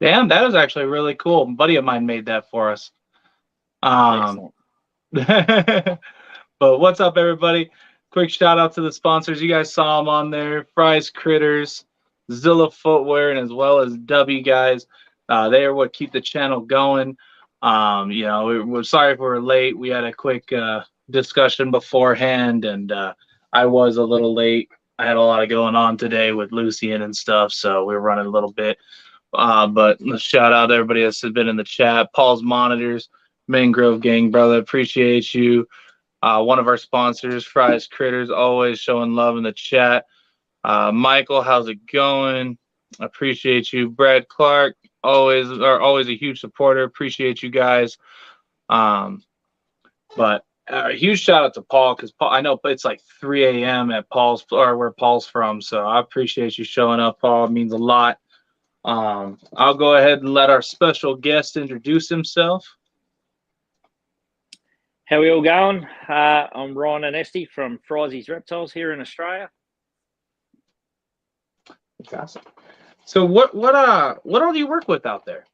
Damn, that was actually really cool. A buddy of mine made that for us. Um, Excellent. but what's up, everybody? Quick shout out to the sponsors. You guys saw them on there: Fry's Critters, Zilla Footwear, and as well as W Guys. They are what keep the channel going. We're sorry if we were late. We had a quick discussion beforehand, and I was a little late. I had a lot of going on today with Lucian and stuff, so we were running a little bit. But shout out to everybody that's been in the chat. Paul's Monitors, Mangrove Gang, brother, appreciate you. One of our sponsors, Fry's Critters, always showing love in the chat. Michael, how's it going? Appreciate you. Brad Clark, always a huge supporter. Appreciate you guys. But a huge shout out to Paul, because Paul, I know it's like 3 a.m. at Paul's, or where Paul's from. So I appreciate you showing up, Paul. It means a lot. I'll go ahead and let our special guest introduce himself. How are we all going? I'm Ryan and Esty from Fryzies Reptiles here in Australia. Fantastic. So what all do you work with out there?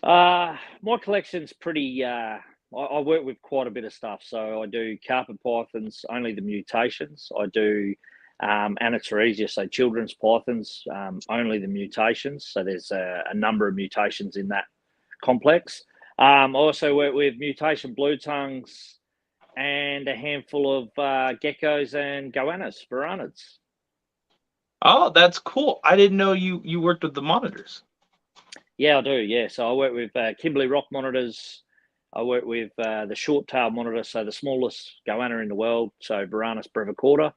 My collection's pretty. I work with quite a bit of stuff. So I do carpet pythons, only the mutations. I do Anateresia, so children's pythons, only the mutations. So there's a number of mutations in that complex. I also work with mutation blue tongues and a handful of geckos and goannas, varanids. Oh, that's cool. I didn't know you worked with the monitors. Yeah, I do. Yeah, so I work with Kimberley rock monitors. I work with the short tail monitor, so the smallest goanna in the world, so Varanus brevicorda,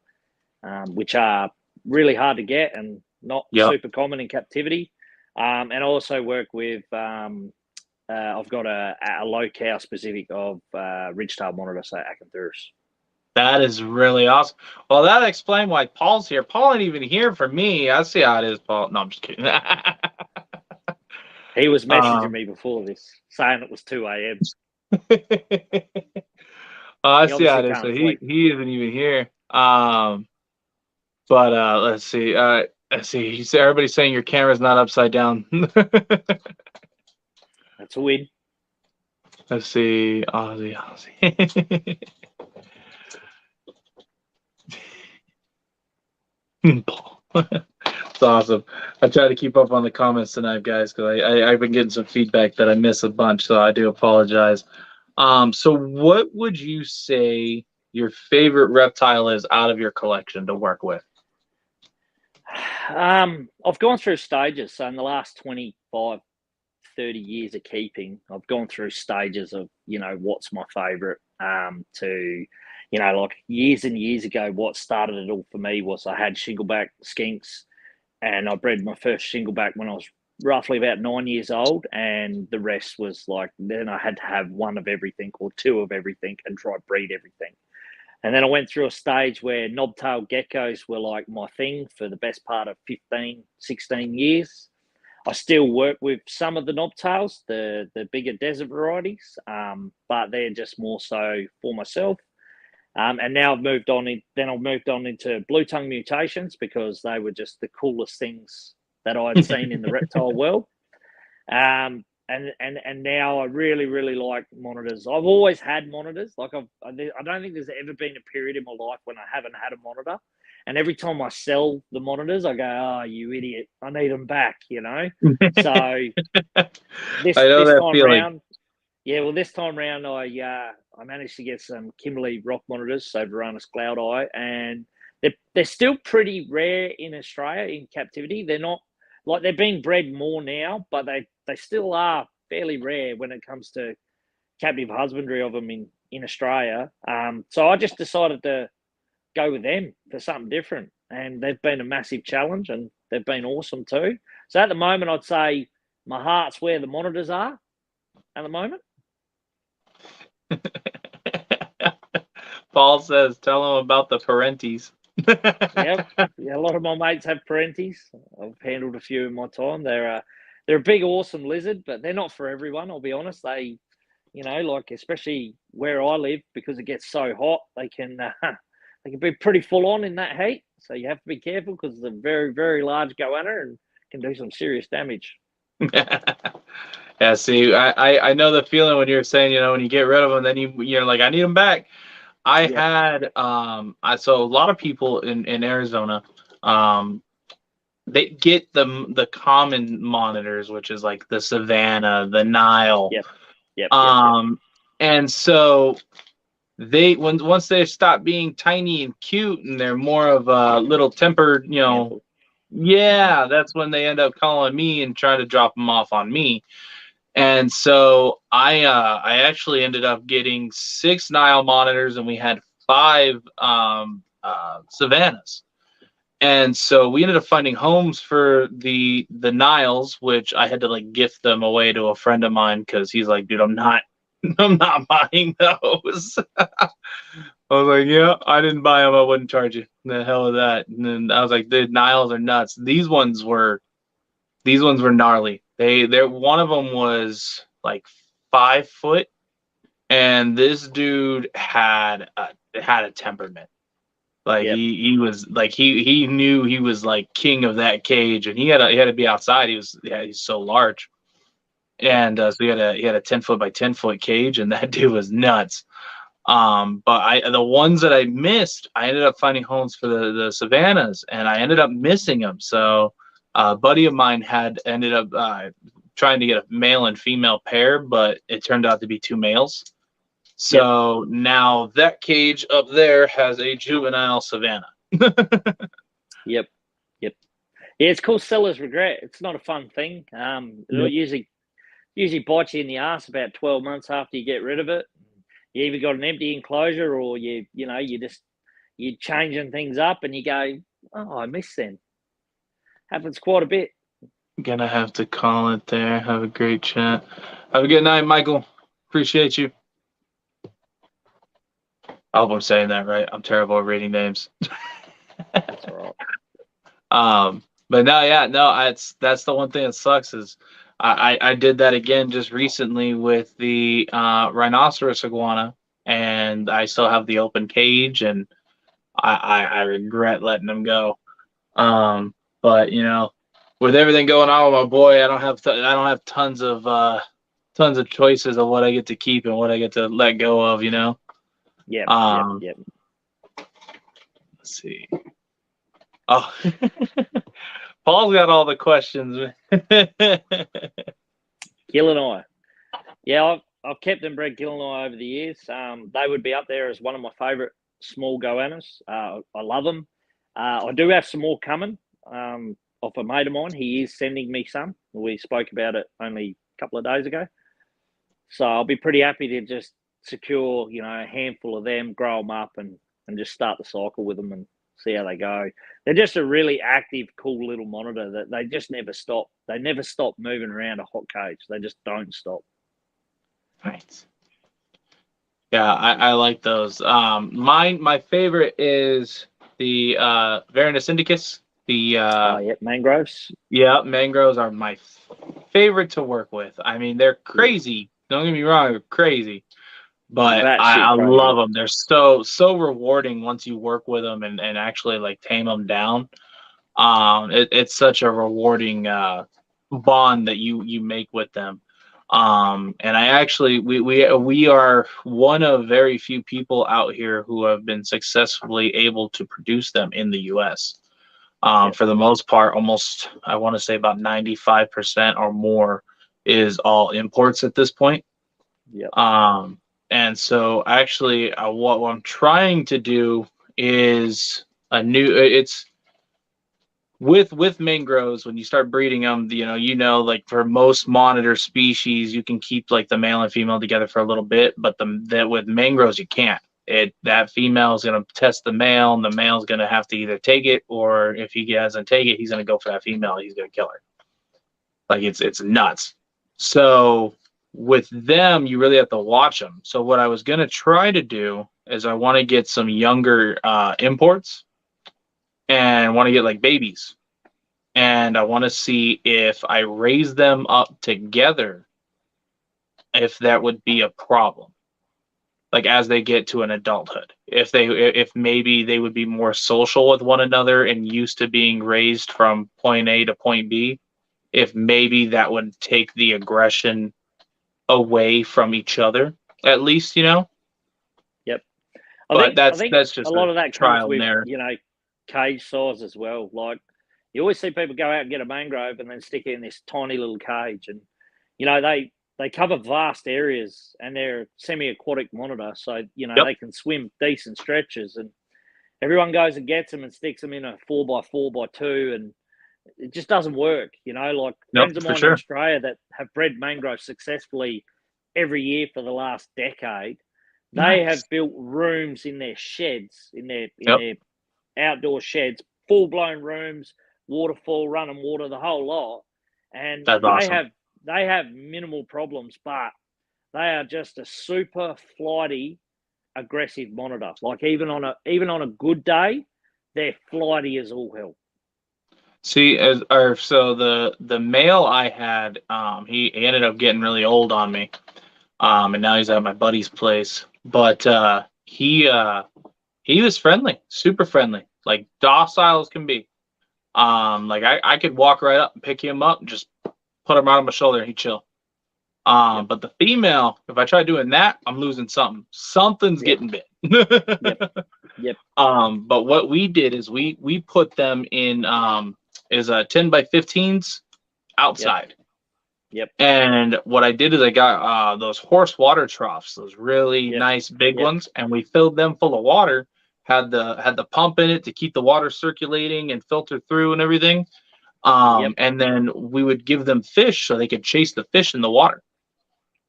which are really hard to get and not super common in captivity. And I also work with, I've got a low cow specific of ridgetail monitor, so Acanthurus. That is really awesome. Well, that explains why Paul's here. Paul ain't even here for me. I see how it is, Paul. No, I'm just kidding. He was messaging me before this, saying it was 2 a.m. I see how it is. So he isn't even here. But let's see. Let's see. He said everybody's saying your camera's not upside down. That's a win. Let's see. Aussie. It's awesome. I try to keep up on the comments tonight, guys, because I've been getting some feedback that I miss a bunch, so I do apologize. So what would you say your favorite reptile is out of your collection to work with? I've gone through stages. So in the last 25, 30 years of keeping, I've gone through stages of, what's my favorite, to, like years and years ago, what started it all for me was I had shingleback skinks, and I bred my first shingleback when I was roughly about 9 years old, and the rest was like, then I had to have one of everything or two of everything and try to breed everything. And then I went through a stage where knobtail geckos were like my thing for the best part of 15, 16 years. I still work with some of the knobtails, the bigger desert varieties, but they're just more so for myself. And now I've moved on into blue tongue mutations because they were just the coolest things that I'd seen in the reptile world. And now I really, really like monitors. I've always had monitors. Like I don't think there's ever been a period in my life when I haven't had a monitor. And every time I sell the monitors, I go, "Oh, you idiot! I need them back." So this time round, this time round, I managed to get some Kimberley rock monitors, so Varanus Cloud Eye, and they're still pretty rare in Australia in captivity. They're not like they're being bred more now, but they still are fairly rare when it comes to captive husbandry of them in Australia. So I just decided to go with them for something different, and they've been a massive challenge, and they've been awesome too. So at the moment, I'd say my heart's where the monitors are at the moment. Paul says, tell him about the parentes. Yep. Yeah, a lot of my mates have parentes. I've handled a few in my time. They're a big, awesome lizard, but they're not for everyone. I'll be honest. They, like especially where I live, because it gets so hot, they can be pretty full on in that heat. So you have to be careful because it's a very, very large goanna and can do some serious damage. Yeah, see, I know the feeling when you're saying, when you get rid of them, then you're like, I need them back. I had so a lot of people in Arizona, they get the common monitors, which is like the Savannah, the Nile. Yep. And so once they stop being tiny and cute and they're more of a little tempered, yeah, that's when they end up calling me and try to drop them off on me. And so I actually ended up getting 6 Nile monitors, and we had 5 Savannahs. And so we ended up finding homes for the Niles, which I had to like gift them away to a friend of mine because he's like, dude, I'm not buying those. I was like, yeah, I didn't buy them. I wouldn't charge you. The hell with that. And then I was like, the Niles are nuts. These ones were gnarly. They're one of them was like 5 foot, and this dude had a temperament. Like he was like he knew he was like king of that cage, and he had to be outside. He's so large, and so he had a 10 foot by 10 foot cage, and that dude was nuts. But the ones that I missed, I ended up finding homes for the Savannahs, and I ended up missing them. So a buddy of mine had ended up trying to get a male and female pair, but it turned out to be 2 males. So now that cage up there has a juvenile Savannah. Yep. Yeah, it's called seller's regret. It's not a fun thing. It'll usually bites you in the ass about 12 months after you get rid of it. You either got an empty enclosure, or you're changing things up, and you go, oh, I miss them. Happens quite a bit. Gonna have to call it there. Have a great chat. Have a good night, Michael. Appreciate you. I hope I'm saying that right. I'm terrible at reading names. That's all right. But that's the one thing that sucks is I did that again just recently with the rhinoceros iguana, and I still have the open cage, and I regret letting them go. But with everything going on with my boy, I don't have tons of choices of what I get to keep and what I get to let go of. Yep. Let's see. Oh, Paul's got all the questions. Gillinois. Yeah, I've kept and bred Gillinois over the years. They would be up there as one of my favourite small goannas. I love them. I do have some more coming off a mate of mine. He is sending me some. We spoke about it only a couple of days ago. So I'll be pretty happy to just secure, a handful of them, grow them up, and just start the cycle with them and see how they go. They're just a really active, cool little monitor that they just never stop. They never stop moving around a hot cage. They just don't stop. Right. Yeah, I like those. My favorite is the Varanus indicus. The mangroves. Yeah, mangroves are my favorite to work with. I mean, they're crazy. Don't get me wrong, they're crazy. But I love them. They're so rewarding once you work with them and actually like tame them down. It's such a rewarding bond that you make with them. And I actually we are one of very few people out here who have been successfully able to produce them in the U.S. For the most part, almost I want to say about 95% or more is all imports at this point. Yep. And so actually what I'm trying to do is it's with mangroves. When you start breeding them, like for most monitor species, you can keep like the male and female together for a little bit, but with mangroves, you can't. That female is going to test the male, and the male is going to have to either take it, or if he doesn't take it, he's going to go for that female. He's going to kill her. Like it's nuts. So with them, you really have to watch them. So what I was going to try to do is I want to get some younger imports, and want to get like babies, and I want to see if I raise them up together, if that would be a problem. Like as they get to an adulthood, if maybe they would be more social with one another and used to being raised from point A to point B, if maybe that would take the aggression away from each other, at least, you know. Yep. But I think that's a just lot a of that comes trial and with, error. you know, cage size as well. Like you always see people go out and get a mangrove and then stick it in this tiny little cage, and you know they cover vast areas and they're semi-aquatic monitor, so you know Yep. they can swim decent stretches, and everyone goes and gets them and sticks them in a 4x4x2, and it just doesn't work. You know, like Nope, friends of for mine in sure. Australia that have bred mangrove successfully every year for the last decade, they Nice. have built rooms in their sheds, in Yep. their outdoor sheds, full blown rooms, waterfall, running water, the whole lot, and That's awesome. they have minimal problems, but they are just a super flighty, aggressive monitor. Like even on a good day, they're flighty as all hell. See, so the male I had, he ended up getting really old on me, and now he's at my buddy's place. But he was friendly, super friendly, like docile as can be. Like I could walk right up and pick him up and just put him right on my shoulder and he'd chill. Yep. But the female, if I try doing that, I'm losing something. Something's Yep. getting bit. Yep. But what we did is we put them in is a 10 by 15s outside. Yep. And what I did is I got those horse water troughs, those really Yep. nice big Yep. ones, and we filled them full of water. Had the pump in it to keep the water circulating and filter through and everything. Yep. And then we would give them fish so they could chase the fish in the water.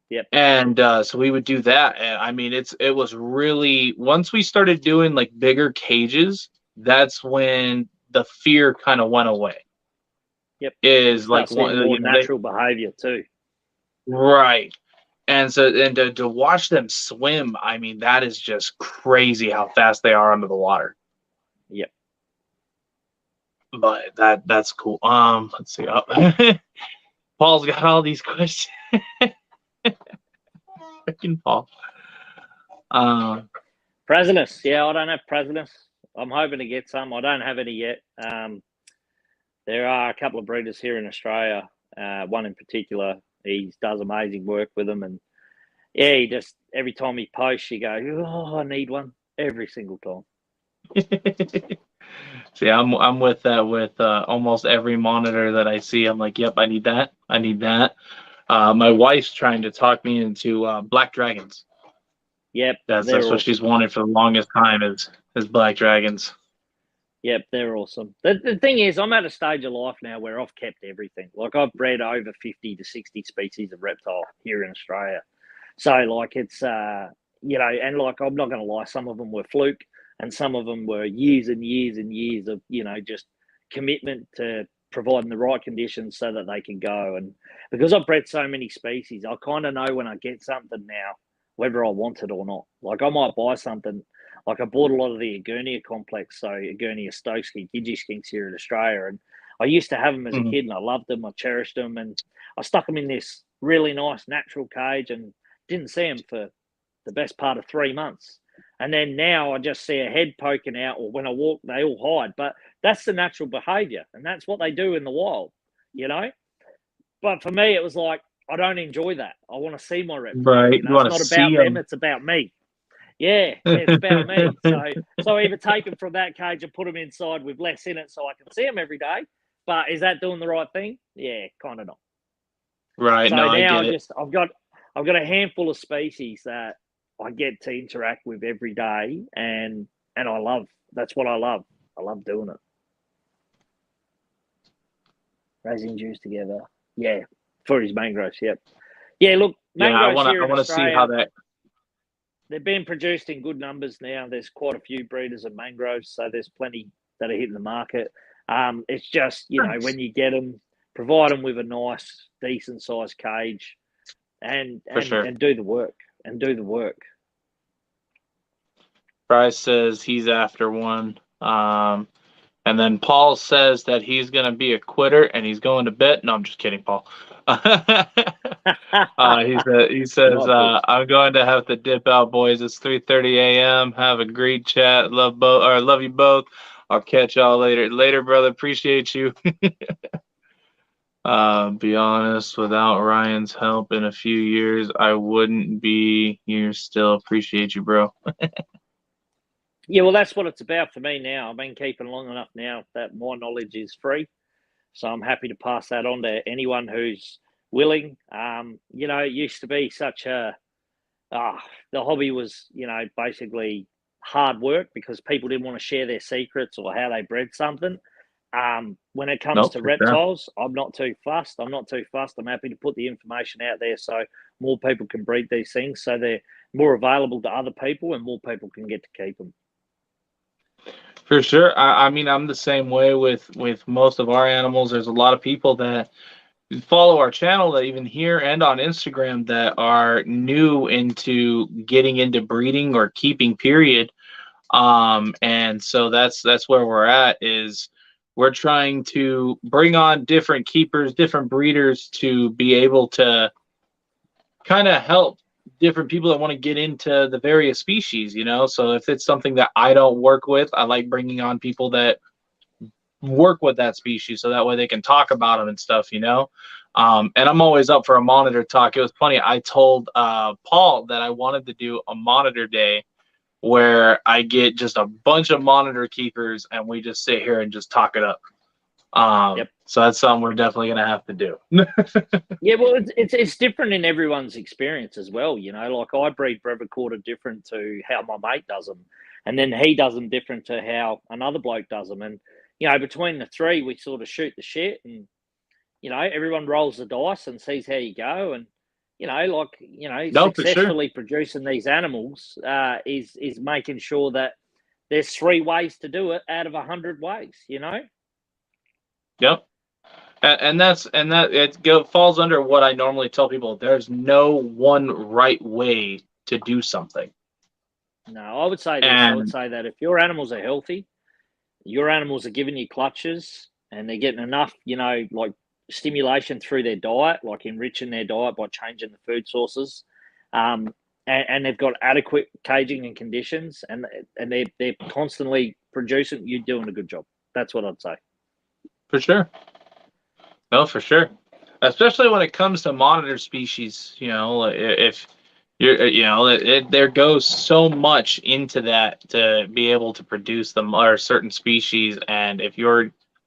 Yep. And so we would do that. And I mean, it was really, once we started doing like bigger cages, that's when the fear kind of went away. Yep. Is Start like seeing one, more you know, they natural behavior too. right. And so, and to watch them swim, I mean, that is just crazy how fast they are under the water. Yep. But that's cool. Let's see. Paul's got all these questions. Freaking Paul. Presidents. Yeah, I don't have presidents. I'm hoping to get some. I don't have any yet. There are a couple of breeders here in Australia. One in particular, he does amazing work with them, and yeah, he just every time he posts, you go, "Oh, I need one." Every single time. See, I'm with that with almost every monitor that I see. I'm like, yep, I need that. I need that. My wife's trying to talk me into black dragons. Yep, That's they're what awesome. she's wanted for the longest time is black dragons. Yep, they're awesome. The thing is, I'm at a stage of life now where I've kept everything. Like I've bred over 50 to 60 species of reptile here in Australia. So like it's you know, and like I'm not going to lie, some of them were fluke, and some of them were years and years and years of you know just commitment to providing the right conditions so that they can go. And because I've bred so many species, I kind of know when I get something now whether I want it or not. Like I might buy something. Like I bought a lot of the Agurnia complex, so Agurnia Stokesky, Gidgee skinks here in Australia, and I used to have them as a kid, and I loved them, I cherished them, and I stuck them in this really nice natural cage, and didn't see them for the best part of 3 months. And then now I just see a head poking out, or when I walk, they all hide. But that's the natural behavior, and that's what they do in the wild, you know. But for me, it was like I don't enjoy that. I want to see my reptile. Right. You You know, it's want to not about see them; them. it's about me. Yeah, it's about me. So I either take them from that cage and put them inside with less in it, so I can see them every day. But is that doing the right thing? Yeah, kind of not. Right. So No, I now get it. I've got a handful of species that I get to interact with every day, and I love. That's what I love. I love doing it. Raising Jews together. Yeah, for his mangroves. Yep. Yeah, look, Yeah, I mangroves wanna here I in wanna see how Australia, that. they're being produced in good numbers now. There's quite a few breeders of mangroves, so there's plenty that are hitting the market. It's just, you know, when you get them, provide them with a nice, decent sized cage, and For sure. do the work and do the work. Bryce says he's after one. And then Paul says that he's going to be a quitter and he's going to bed. No, I'm just kidding, Paul. He says I'm going to have to dip out, boys. It's 3:30 a.m. Have a great chat. Love you both. I'll catch y'all later. Later, brother. Appreciate you. Be honest, without Ryan's help in a few years, I wouldn't be here still. Appreciate you, bro. Yeah, well, that's what it's about for me now. I've been keeping long enough now that my knowledge is free. So I'm happy to pass that on to anyone who's willing. It used to be such a, the hobby was, basically hard work because people didn't want to share their secrets or how they bred something. When it comes Nope, to for sure. reptiles, I'm not too fussed. I'm happy to put the information out there so more people can breed these things so they're more available to other people and more people can get to keep them. For sure. I mean, I'm the same way with most of our animals. There's a lot of people that follow our channel that even here and on Instagram that are new into getting into breeding or keeping, period. And so that's where we're at is we're trying to bring on different keepers, different breeders to be able to kind of help different people that want to get into the various species, you know. So if it's something that I don't work with, I like bringing on people that work with that species so that way they can talk about them and stuff, you know. And I'm always up for a monitor talk. It was funny. I told Paul that I wanted to do a monitor day where I get just a bunch of monitor keepers and we just sit here and just talk it up. Yep. So that's something we're definitely gonna have to do. Yeah, well, it's different in everyone's experience as well. Like I breed Brevicorder different to how my mate does them, and then he does them different to how another bloke does them. And between the three, we sort of shoot the shit, and everyone rolls the dice and sees how you go. And No, for sure. successfully producing these animals is making sure that there's 3 ways to do it out of 100 ways. Yep. And that falls under what I normally tell people. There's no one right way to do something. No, I would say this. I would And say that if your animals are healthy, your animals are giving you clutches and they're getting enough, like stimulation through their diet, like enriching their diet by changing the food sources. And they've got adequate caging and conditions and they're constantly producing, you're doing a good job. That's what I'd say. for sure. No, for sure. Especially when it comes to monitor species, you know, if you're, there goes so much into that to be able to produce them or certain species, and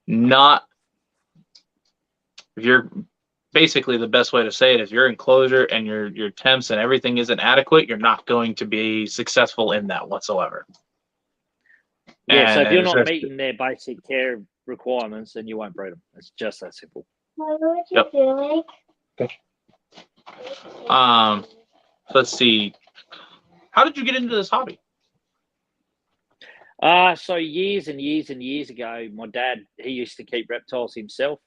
not, if you're basically the best way to say it is your enclosure and your temps and everything isn't adequate, you're not going to be successful in that whatsoever. Yeah, so if And you're it's not just, meeting their basic care requirements, then you won't breed them. It's just that simple. yep. So let's see. How did you get into this hobby? So years and years and years ago, my dad, he used to keep reptiles himself.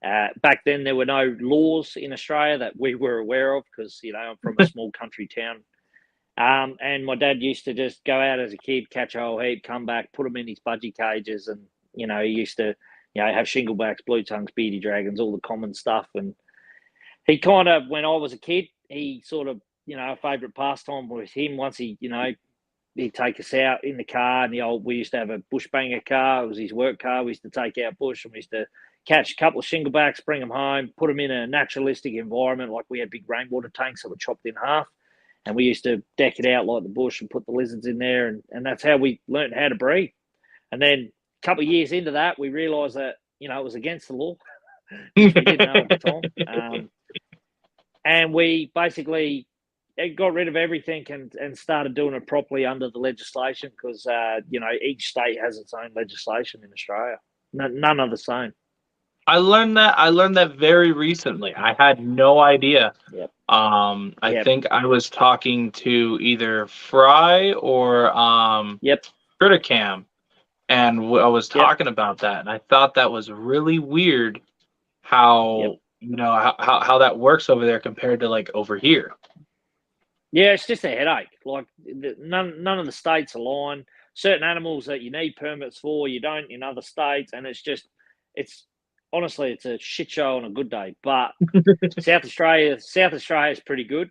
Back then, there were no laws in Australia that we were aware of because, I'm from a small country town. And my dad used to just go out as a kid, catch a whole heap, come back, put them in his budgie cages. And, he used to, have shinglebacks, blue tongues, beady dragons, all the common stuff. And he kind of, when I was a kid, he sort of, a favourite pastime with him once he'd take us out in the car, and we used to have a bushbanger car. It was his work car. We used to take out bush, and we used to catch a couple of shinglebacks, bring them home, put them in a naturalistic environment. Like we had big rainwater tanks that were chopped in half, and we used to deck it out like the bush and put the lizards in there, and that's how we learned how to breed. And then a couple of years into that, we realised that it was against the law, which we didn't know at the time. And we basically got rid of everything and started doing it properly under the legislation because, each state has its own legislation in Australia. None are the same. I learned that very recently. I had no idea. Yep. I Yep. think I was talking to either Fry or Yep. Criticam, and I was Yep. talking about that, and I thought that was really weird how Yep. how that works over there compared to like over here. Yeah, it's just a headache. Like none of the states align. Certain animals that you need permits for, you don't in other states, and it's honestly it's a shit show on a good day. But South Australia is pretty good.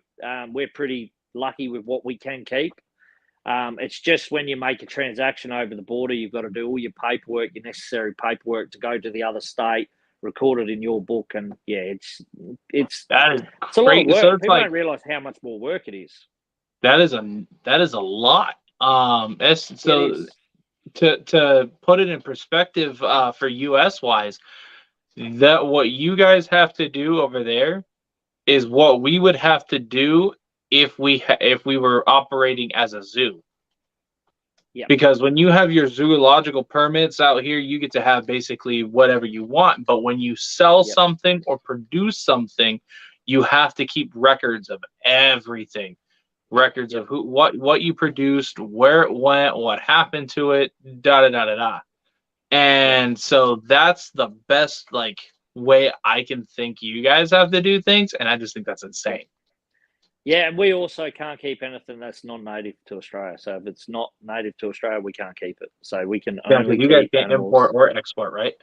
We're pretty lucky with what we can keep. It's just when you make a transaction over the border, you've got to do all your paperwork, your necessary paperwork to go to the other state, recorded in your book, and yeah, it's that is a lot of great. work. So it's People like don't realize how much more work it is. that is a lot. So It is. to put it in perspective, for US wise, that what you guys have to do over there is what we would have to do if we were operating as a zoo. Yep. Because when you have your zoological permits out here, you get to have basically whatever you want. But when you sell Yep. something or produce something, you have to keep records of everything. Records Yep. of what you produced, where it went, what happened to it, da da da da da. And so that's the best like way I can think you guys have to do things, and I just think that's insane. Yeah, and we also can't keep anything that's non-native to Australia. So if it's not native to Australia, we can't keep it. So we can Yeah, only because you guys keep can't animals. import or export, right?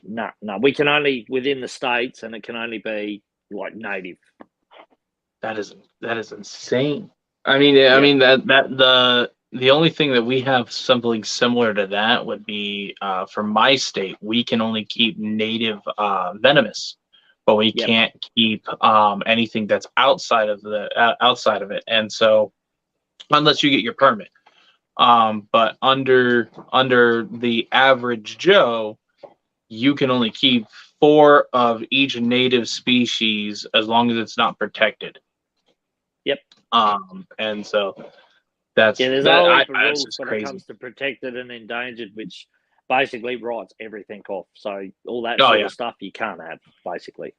No, we can only within the states, and it can only be like native. That is insane. I mean that the only thing that we have something similar to that would be for my state, we can only keep native venomous, but we can't keep anything that's outside of it. And so unless you get your permit. But under the average Joe, you can only keep 4 of each native species as long as it's not protected. Yep. And so there's a whole heap of rules just when crazy. it comes to protected and endangered, which basically writes everything off. So all that of stuff you can't have, basically.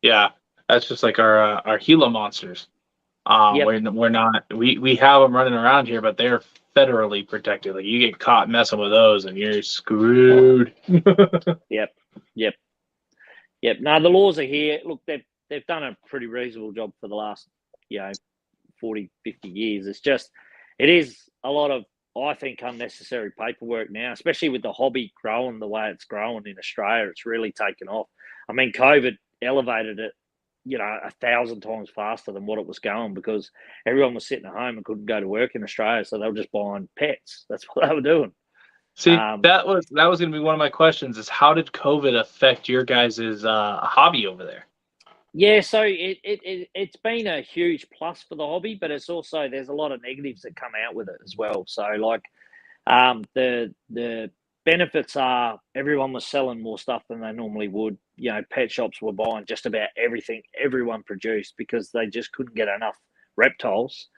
Yeah, that's just like our Gila monsters. We're not we have them running around here, but they're federally protected. Like you get caught messing with those, and you're screwed. Yep. No, the laws are here. Look, they've done a pretty reasonable job for the last 40, 50 years. It is a lot of, I think, unnecessary paperwork now, especially with the hobby growing the way it's growing in Australia. It's really taken off. I mean, COVID elevated it, 1,000 times faster than what it was going, because everyone was sitting at home and couldn't go to work in Australia, so they were just buying pets. That's what they were doing. See, that was going to be one of my questions: is how did COVID affect your guys' hobby over there? Yeah, so it's been a huge plus for the hobby, but it's also, there's a lot of negatives that come out with it as well. So like the benefits are everyone was selling more stuff than they normally would. Pet shops were buying just about everything everyone produced because they just couldn't get enough reptiles.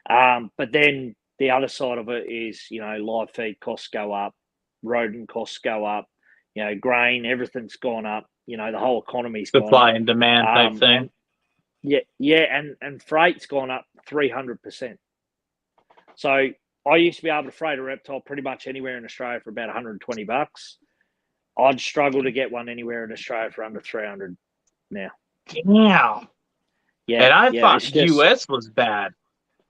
But then the other side of it is, live feed costs go up, rodent costs go up, grain, everything's gone up. The whole economy's gone up. Supply and demand type thing. And freight's gone up 300%. So I used to be able to freight a reptile pretty much anywhere in Australia for about $120. I'd struggle to get one anywhere in Australia for under 300 now. Damn. Yeah. And I thought US was bad.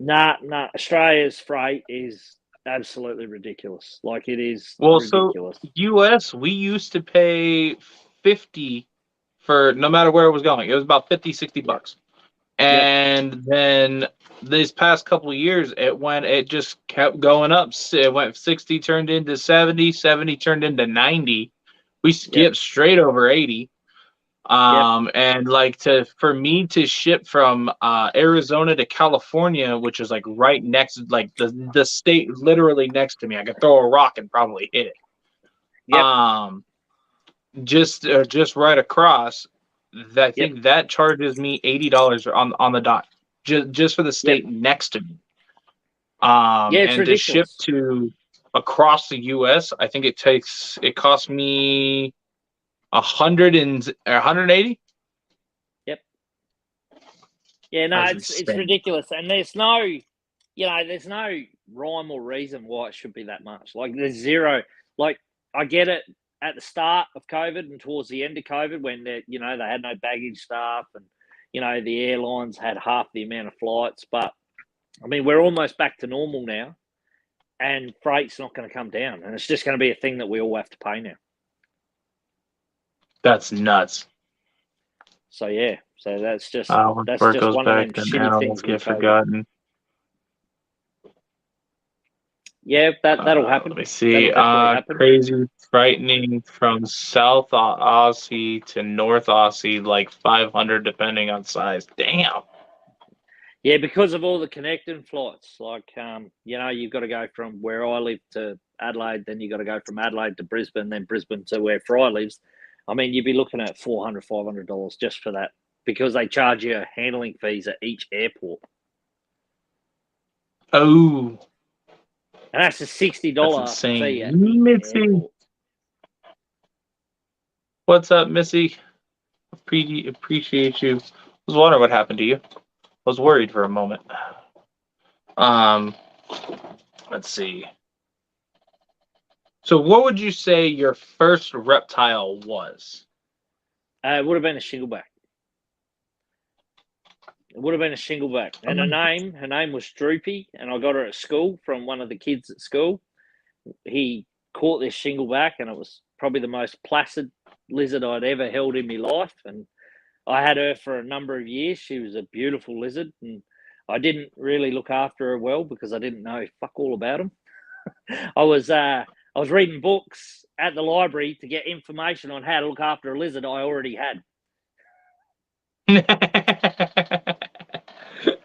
Nah. Australia's freight is absolutely ridiculous. Like, it is ridiculous. So US, we used to pay 50 for no matter where it was going. It was about 50, 60 bucks. And then these past couple of years, it just kept going up. It went 60, turned into 70, 70 turned into 90. We skipped straight over 80. And like for me to ship from Arizona to California, which is like right next, like the state literally next to me, I could throw a rock and probably hit it. Just right across. I think that charges me $80 on the dot, just for the state next to me. It's and ridiculous. To ship to across the U.S., I think it costs me 180. Yep. Yeah, no, it's ridiculous, and there's no rhyme or reason why it should be that much. Like, there's zero. Like, I get it at the start of COVID and towards the end of COVID, when they had no baggage staff, and the airlines had half the amount of flights. But I mean, we're almost back to normal now, and freight's not going to come down, and it's just going to be a thing that we all have to pay now. That's nuts. So yeah, that's just one of them shitty things. Get forgotten. Yeah, that'll happen. Let me see. That'll definitely happen. Crazy, frightening from South Aussie to North Aussie, like 500 depending on size. Damn. Yeah, because of all the connecting flights. Like, you've got to go from where I live to Adelaide, then you've got to go from Adelaide to Brisbane, then Brisbane to where Fry lives. I mean, you'd be looking at $400, $500 just for that because they charge you handling fees at each airport. Oh, And that's a $60 that's fee insane. at each Missy. airport. What's up, Missy? Appreciate you. I was wondering what happened to you. I was worried for a moment. Let's see. So, what would you say your first reptile was? It would have been a shingleback. It would have been a shingleback. And her name was Droopy, and I got her at school from one of the kids at school. He caught this shingleback, and it was probably the most placid lizard I'd ever held in my life. And I had her for a number of years. She was a beautiful lizard, and I didn't really look after her well because I didn't know fuck all about them. I was reading books at the library to get information on how to look after a lizard I already had.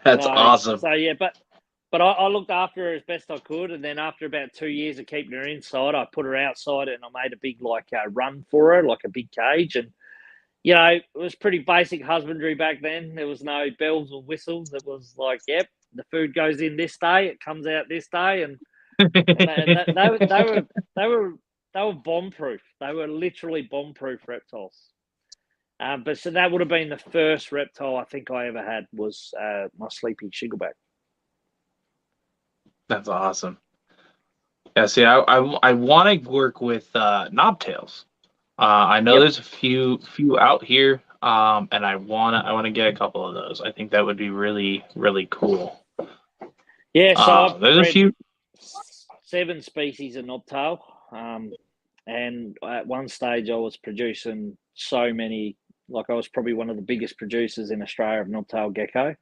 That's awesome. So yeah, but I looked after her as best I could, and then after about 2 years of keeping her inside, I put her outside and I made a big run for her, like a big cage, and it was pretty basic husbandry back then. There was no bells or whistles. It was like, yep, the food goes in this day, it comes out this day, and they were bomb proof. They were literally bomb proof reptiles. But so that would have been the first reptile I think I ever had was my sleepy shingleback. That's awesome. Yeah, see, I want to work with knobtails. I know there's a few out here, and I wanna get a couple of those. I think that would be really, really cool. Yeah, so there's a few 7 species of knobtail, and at one stage I was producing so many. Like I was probably one of the biggest producers in Australia of knobtail gecko.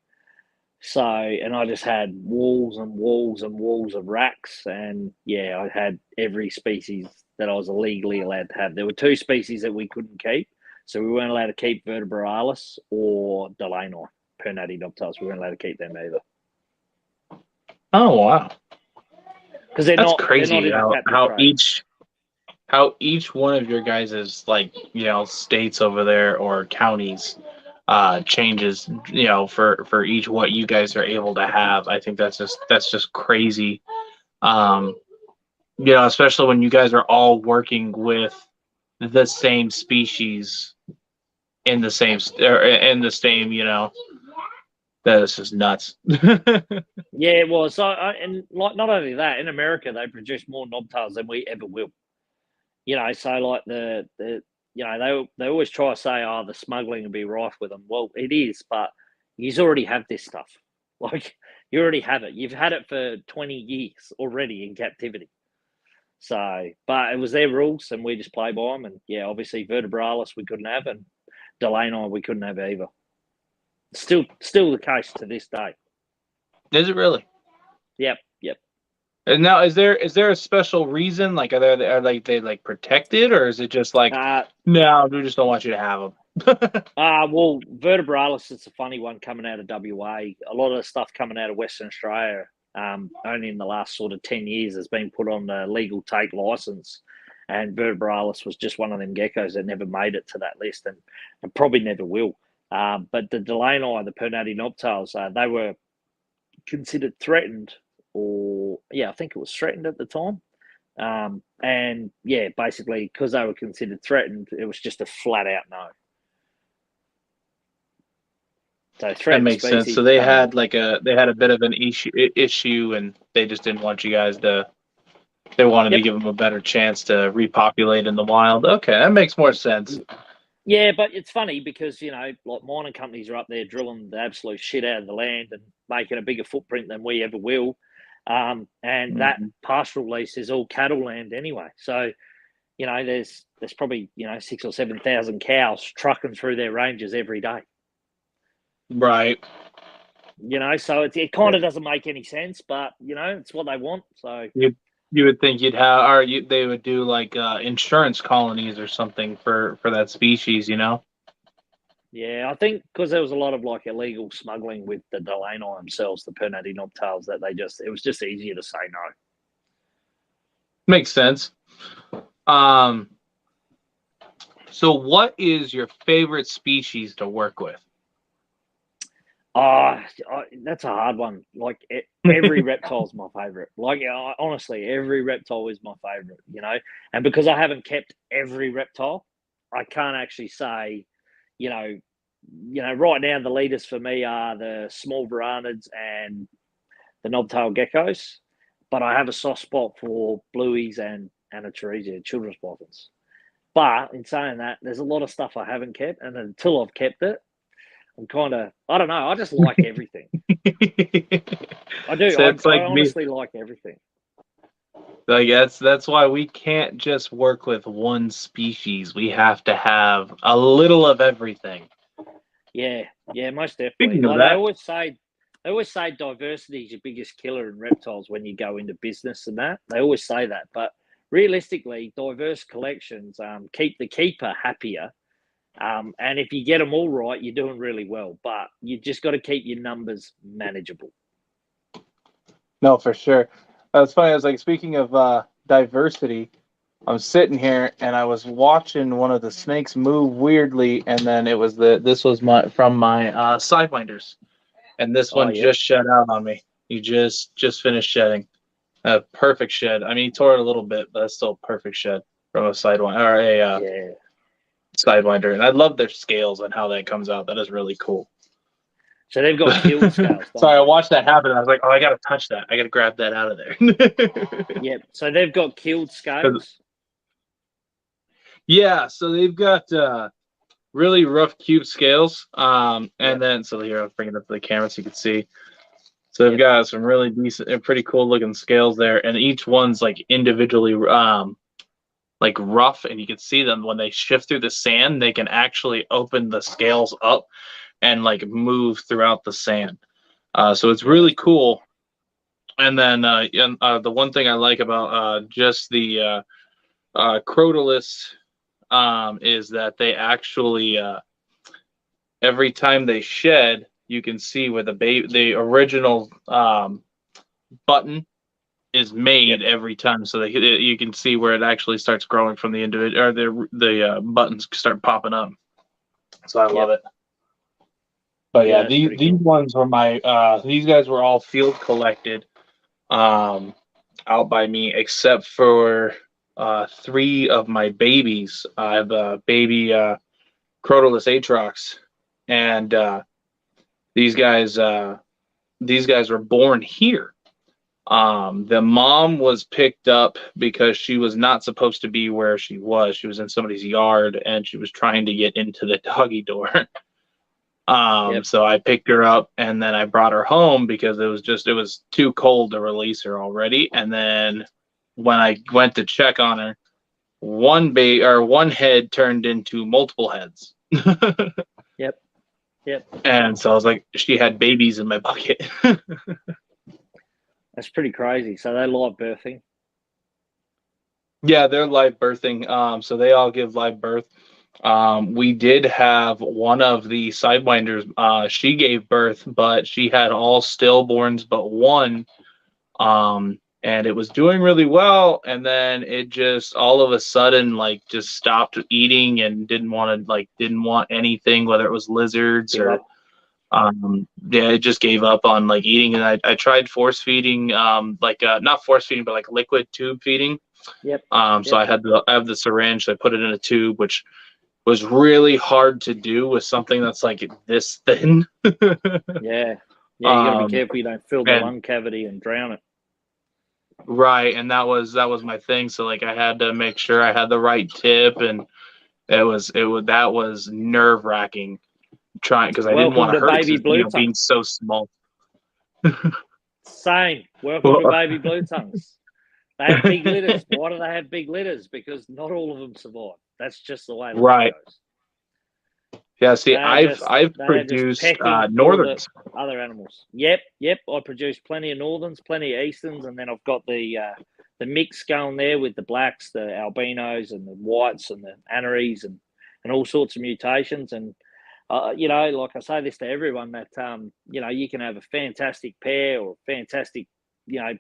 So, and I just had walls and walls and walls of racks, and yeah, I had every species that I was legally allowed to have. There were 2 species that we couldn't keep, so we weren't allowed to keep vertebralis or Delaney, pernati knobtails. We weren't allowed to keep them either. Oh wow, because that's crazy how each one of your guys's states over there or counties changes for each what you guys are able to have. I think that's just crazy. Especially when you guys are all working with the same species in the same that is just nuts. Yeah, it was. So, and not only that, in America they produce more knobtails than we ever will. So like they always try to say, oh, the smuggling will be rife with them. Well, it is, but you already have this stuff. Like you already have it. You've had it for 20 years already in captivity. So, but it was their rules, and we just play by them. And yeah, obviously vertebralis we couldn't have, and Delaney we couldn't have either. Still the case to this day. Is it really? Yep. And now, is there a special reason? Like, are they protected, or is it just like, no, we just don't want you to have them? Well, vertebralis, it's a funny one coming out of WA. A lot of the stuff coming out of Western Australia, only in the last sort of 10 years has been put on the legal take license. And vertebralis was just one of them geckos that never made it to that list and probably never will. But the Delaney, the pernati knobtails, they were considered threatened, I think it was threatened at the time. And yeah, basically because they were considered threatened, it was just a flat out no. So that makes sense. So they had a bit of an issue, and they just didn't want you guys to. They wanted to give them a better chance to repopulate in the wild. Okay, that makes more sense. Yeah, but it's funny because like mining companies are up there drilling the absolute shit out of the land and making a bigger footprint than we ever will. And that pastoral lease is all cattle land anyway. So, there's probably 6,000 or 7,000 cows trucking through their ranges every day. Right. So it kind of doesn't make any sense, but it's what they want. So You would think you'd have, or they would do like insurance colonies or something for that species, you know? Yeah, I think because there was a lot of like illegal smuggling with the Delano themselves, the Pernetti knobtails, that it was just easier to say no. Makes sense. Um, so what is your favorite species to work with? Ah, that's a hard one. Like every reptile is my favorite. Like honestly, every reptile is my favorite. You know, and because I haven't kept every reptile, I can't actually say. You know, right now the leaders for me are the small varanids and the knobtail geckos, but I have a soft spot for blueies and anateresia, children's pythons. But in saying that, there's a lot of stuff I haven't kept, and until I've kept it, I'm kind of, I don't know, I just like everything. I do. So it's I like me. honestly like everything. Like that's why we can't just work with one species. We have to have a little of everything. Yeah, most definitely. Speaking of Like that, they always say diversity is your biggest killer in reptiles when you go into business and that. They always say that, but realistically, diverse collections keep the keeper happier. And if you get them all right, you're doing really well. But you just got to keep your numbers manageable. no, for sure. It's funny. I was like, speaking of diversity, I'm sitting here and I was watching one of the snakes move weirdly, and then this was my sidewinders, and this Oh one yeah, just shed out on me. He just finished shedding. A perfect shed. I mean, he tore it a little bit, but that's still a perfect shed from a sidewinder or a yeah. sidewinder. And I love their scales and how that comes out. That is really cool. So they've got keeled scales, don't Sorry, I they? watched that happen. I was like, oh, I gotta touch that. I gotta grab that out of there. Yep. So they've got keeled scales. Yeah, so they've got really rough cube scales. And Yep. then so here I'll bring it up to the camera so you can see. So they've Yep. got some really decent and pretty cool looking scales there, and each one's like individually like rough, and you can see them when they shift through the sand. They can actually open the scales up and like move throughout the sand. So it's Yeah, really that's pretty cool. And then the one thing I like about just the Crotalus is that they actually every time they shed, you can see where the original button is Yep. made every time, so you can see where it actually starts growing from the individual, or the buttons start popping up. So I love Yep. it. But Yeah, yeah, that's pretty these cool. ones were my these guys were all field collected um out by me, except for three of my babies. I have a baby Crotalus atrox, and these guys these guys were born here. The mom was picked up because she was not supposed to be where she was. She was in somebody's yard and she was trying to get into the doggy door. Yep. So I picked her up and then I brought her home because it was too cold to release her already. And then when I went to check on her, one head turned into multiple heads. Yep. Yep. And so I was like, she had babies in my bucket. That's pretty crazy. So they live birthing. Yeah, they're live birthing. So they all give live birth. We did have one of the sidewinders. She gave birth, but she had all stillborns but one. And it was doing really well. And then it just all of a sudden like just stopped eating and didn't want anything, whether it was lizards Give or up. yeah, it just gave up on like eating. And I tried force feeding, not force feeding, but like liquid tube feeding. Yep. So Yep. I have the syringe. So I put it in a tube, which was really hard to do with something that's like this thin. Yeah. Yeah. You got to be um, careful you don't fill the and lung cavity and drown it. right, and that was my thing. So like I had to make sure I had the right tip, and that was nerve wracking trying because I didn't want Welcome to to hurt baby because blue being tongues. so small. Same. Welcome to baby blue tongues. They have big litters. Why do they have big litters? Because not all of them survive. That's just the way life Right. goes. Yeah. See, I've They are just produced pecking all the northerns. other animals. Yep. I produce plenty of northerns, plenty of easterns, and then I've got the the mix going there with the blacks, the albinos, and the whites, and the aneries, and all sorts of mutations. And you know, like I say this to everyone, that you know, you can have a fantastic pair or fantastic, you know,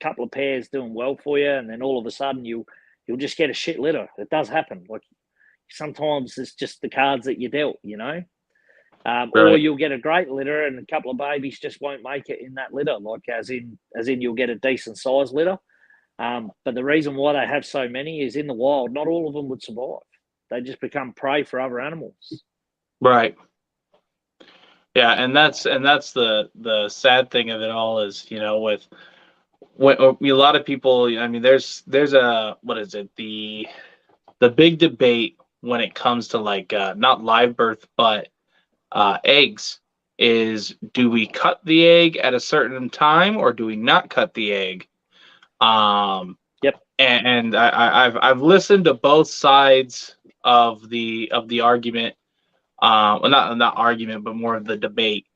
couple of pairs doing well for you, and then all of a sudden you'll just get a shit litter. It does happen. Like sometimes it's just the cards that you dealt, you know. Or you'll get a great litter and a couple of babies just won't make it in that litter, like as in you'll get a decent size litter. But the reason why they have so many is in the wild, not all of them would survive. They just become prey for other animals. Right. Yeah, and that's the sad thing of it all is, you know, with when a lot of people, I mean, there's a, what is it, the big debate when it comes to like not live birth but eggs, is do we cut the egg at a certain time or do we not cut the egg? Yep. And I've listened to both sides of the argument. Well, not argument, but more of the debate.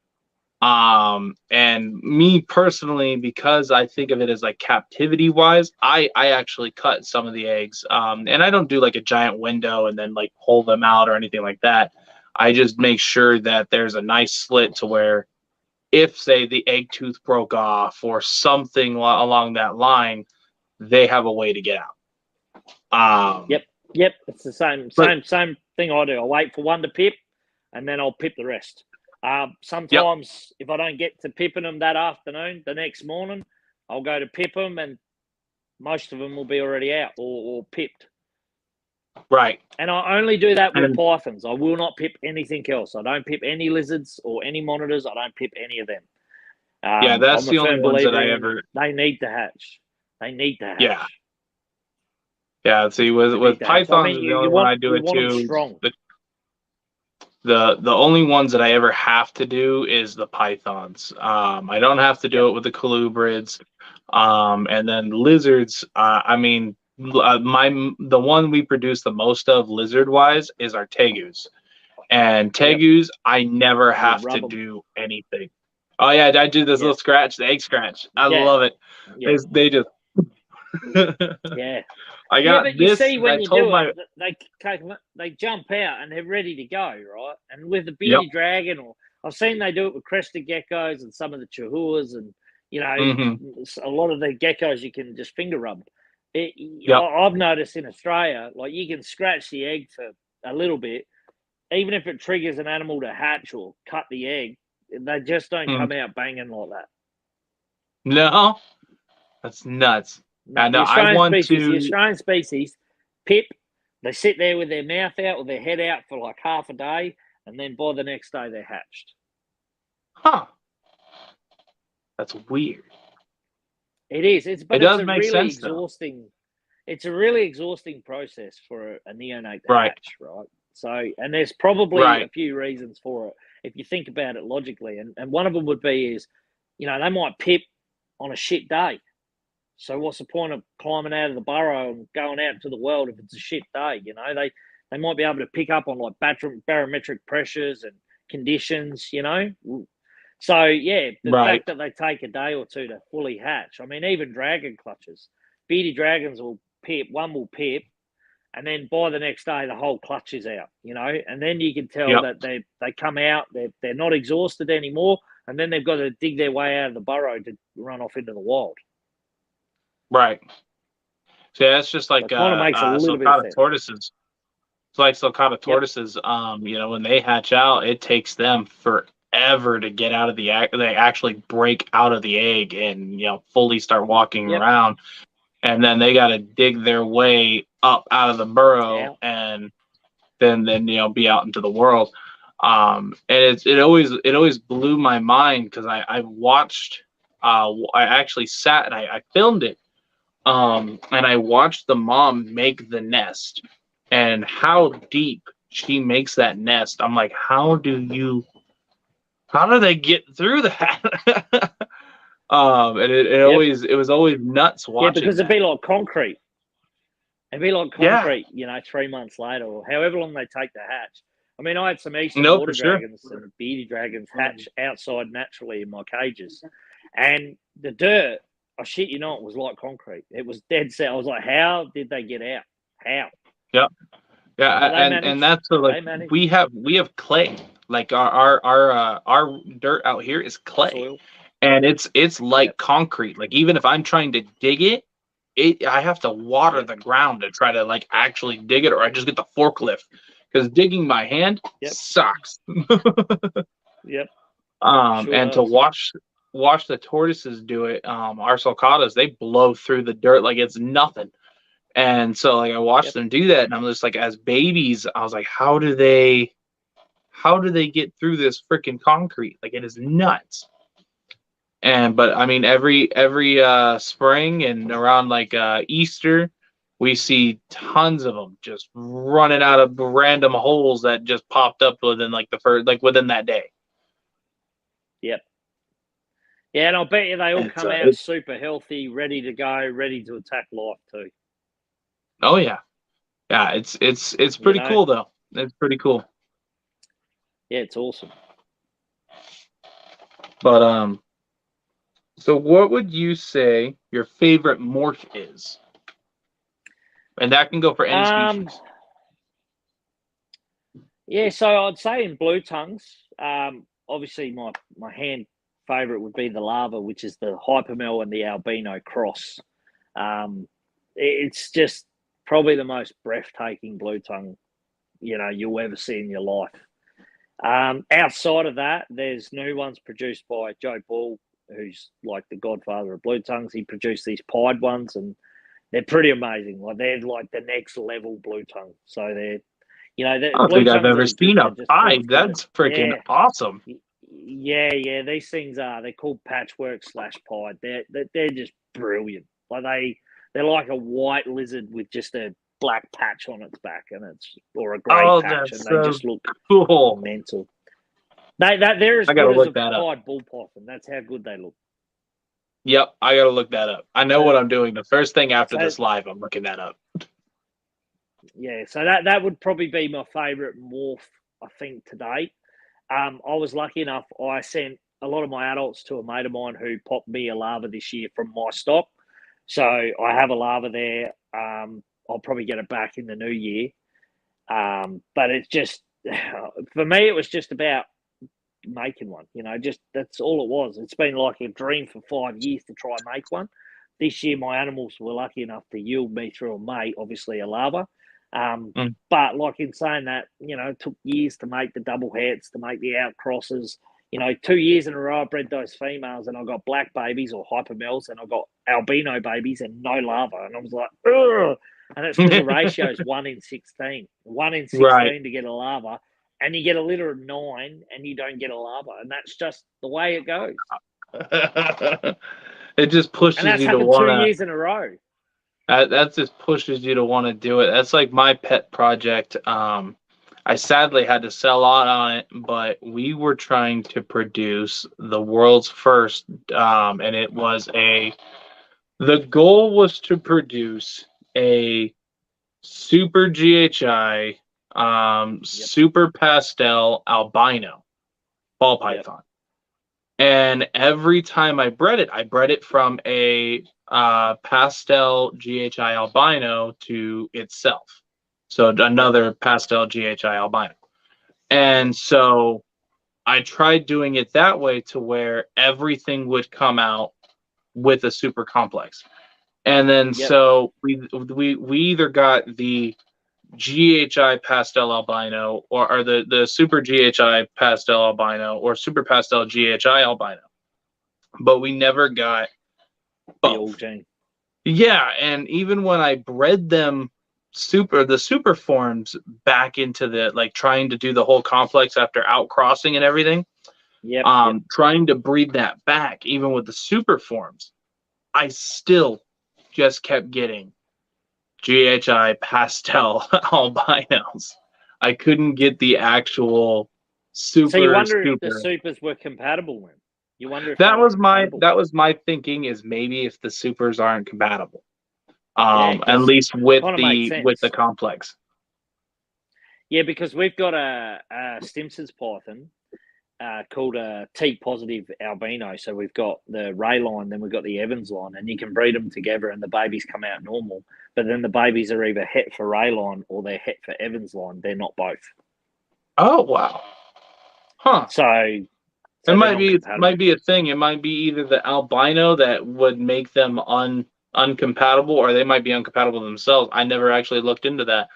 And me personally, because I think of it as like captivity wise, I actually cut some of the eggs. And I don't do like a giant window and then like pull them out or anything like that. I just make sure that there's a nice slit to where if, say, the egg tooth broke off or something along that line, they have a way to get out. Yep. It's the same thing I do. I wait for one to pip, and then I'll pip the rest. Sometimes if I don't get to pipping them that afternoon, the next morning, I'll go to pip them, and most of them will be already out or pipped. Right. And I only do that with pythons. I will not pip anything else. I don't pip any lizards or any monitors. I don't pip any of them. Yeah, that's the only ones that I ever. They need to hatch. They need to hatch. Yeah. Yeah. See, with pythons, the only one I do it too. The only ones that I ever have to do is the pythons. I don't have to do it with the colubrids. And then lizards. I mean, the one we produce the most of lizard wise is our tegus, and tegus I never have to do anything. Oh yeah, I do this little scratch, the egg scratch. I love it. Yeah. They just yeah. I got but this. You see, when you do it, they jump out and they're ready to go, right? And with the bearded dragon, or I've seen they do it with crested geckos and some of the chihuahuas, and you know, a lot of the geckos you can just finger rub. I've noticed in Australia, like you can scratch the egg for a little bit, even if it triggers an animal to hatch or cut the egg, they just don't come out banging like that. No, that's nuts. No, the Australian species pip. They sit there with their mouth out or their head out for like half a day, and then by the next day they're hatched. Huh? That's weird. It is. It's a really exhausting. It's a really exhausting process for a neonate to hatch, right? So, and there's probably a few reasons for it if you think about it logically, and one of them would be is, you know, they might pip on a shit day. So what's the point of climbing out of the burrow and going out into the world if it's a shit day? You know, they might be able to pick up on like barometric pressures and conditions, you know. So yeah, the fact that they take a day or two to fully hatch. I mean, even dragon clutches, beady dragons will pip. One will pip, and then by the next day the whole clutch is out. You know, and then you can tell that they come out. They're not exhausted anymore, and then they've got to dig their way out of the burrow to run off into the wild. Right. So yeah, it's just like sulcata tortoises. It's like sulcata tortoises. You know, when they hatch out, it takes them forever to get out of the egg. They actually break out of the egg and, you know, fully start walking around, and then they got to dig their way up out of the burrow and then you know, be out into the world. And it always blew my mind because I watched. I actually sat and I filmed it. And I watched the mom make the nest and how deep she makes that nest. I'm like, how do they get through that? And it was always nuts watching. Yeah, because it'd be like concrete. It'd be like concrete, you know, 3 months later or however long they take to hatch. I mean, I had some eastern water dragons and beady dragons hatch outside naturally in my cages, and the dirt I shit you not, it was like concrete. It was dead set. I was like, how did they get out? How? Yep. Yeah, But they and managed. that's so like They managed. we have clay. Like our dirt out here is clay, Soil. and it's like Yep. concrete. Like even if I'm trying to dig it, I have to water Yep. the ground to try to like actually dig it, or I just get the forklift because digging by hand Yep. sucks. Yep. Sure And to does. watch the tortoises do it, our sulcatas, they blow through the dirt like it's nothing. And so like I watched Yep. them do that, and I'm just like, as babies, I was like, how do they get through this freaking concrete? Like it is nuts. And but I mean every spring and around like Easter, we see tons of them just running out of random holes that just popped up within like the first like within that day. Yep. Yeah, and I'll bet you they all And come so out super healthy, ready to go, ready to attack life too. oh yeah. Yeah, it's You pretty know? cool though. It's pretty cool. Yeah, it's awesome. But so what would you say your favorite morph is? And that can go for any species. Yeah, so I'd say in blue tongues, obviously my hand favourite would be the lava, which is the hypermel and the albino cross. It's just probably the most breathtaking blue tongue, you'll ever see in your life. Outside of that, there's new ones produced by Joe Ball, who's like the godfather of blue tongues. He produced these pied ones, and they're pretty amazing. Like they're like the next level blue tongue. So they're, I don't blue think I've tongues ever seen a are just full pied. of colours. That's freaking Yeah, awesome. yeah. These things they're called patchwork / pied. They're just brilliant. Like they're like a white lizard with just a black patch on its back, or a grey Oh, patch, and that's they so just look cool. mental. They're as I gotta good as a look that up. pied bull python. That's how good they look. Yep, I gotta look that up. I know So, what I'm doing. The first thing after so this live, I'm looking that up. yeah, so that would probably be my favourite morph, I think, to date. I was lucky enough, I sent a lot of my adults to a mate of mine who popped me a lava this year from my stock. So I have a lava there. I'll probably get it back in the new year. But it's just, for me, it was just about making one. Just that's all it was. It's been like a dream for 5 years to try and make one. This year, my animals were lucky enough to yield me through a mate, obviously a lava. Mm. But like in saying that, it took years to make the double heads, to make the out crosses. 2 years in a row, I bred those females, and I got black babies or hypermels, and I got albino babies and no lava. And I was like, ugh. And it's because the ratio is 1 in 16. 1 in 16 Right. to get a lava, and you get a litter of 9, and you don't get a lava, and that's just the way it goes. It just pushes And that's you to happened 2 wanna. years in a row. That just pushes you to want to do it. That's like my pet project. I sadly had to sell out on it, but we were trying to produce the world's first, and it was the goal was to produce a super GHI, super pastel albino ball python. And every time I bred it from a pastel GHI albino to itself. So another pastel GHI albino. And so I tried doing it that way to where everything would come out with a super complex. And then so we either got the GHI pastel albino or the super GHI pastel albino or super pastel GHI albino. But we never got both. Yeah, and even when I bred them the super forms back into the like trying to do the whole complex after outcrossing and everything. Trying to breed that back, even with the super forms, I still just kept getting GHI pastel albinos. I couldn't get the actual super. So you wonder if the supers were compatible then? You wonder if that was my thinking, is maybe if the supers aren't compatible, at least with the complex. Yeah, because we've got a Stimson's python, called a T positive albino. So we've got the Ray line, then we've got the Evans line, and you can breed them together, and the babies come out normal. But then the babies are either het for Ray line or they're het for Evans line. They're not both. Oh wow, huh? So It might be a thing. It might be either the albino that would make them uncompatible, or they might be uncompatible themselves. I never actually looked into that.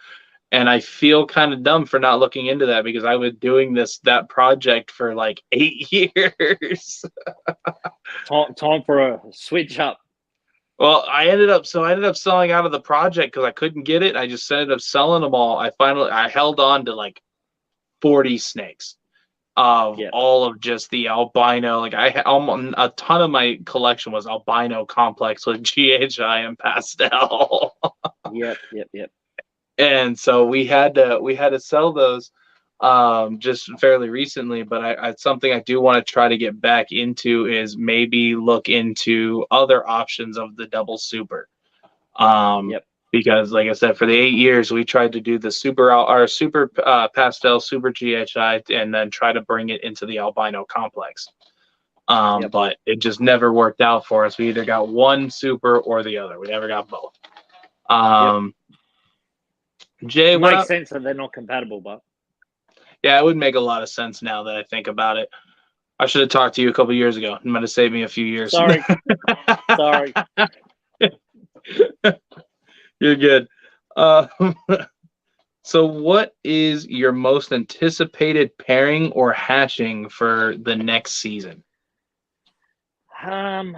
And I feel kind of dumb for not looking into that because I was doing that project for like 8 years. Time for a switch up. Well, I ended up selling out of the project because I couldn't get it. I just ended up selling them all. I held on to like 40 snakes of all of just the albino. Like a ton of my collection was albino complex with GHI and pastel. Yep. And so we had to sell those just fairly recently. But it's something I do want to try to get back into is maybe look into other options of the double super. Because like I said, for the 8 years we tried to do the super pastel, super GHI, and then try to bring it into the albino complex. But it just never worked out for us. We either got one super or the other. We never got both. Jay, it makes sense that they're not compatible, but yeah, it would make a lot of sense now that I think about it. I should have talked to you a couple years ago. It might have saved me a few years. Sorry. You're good. So what is your most anticipated pairing or hatching for the next season? That's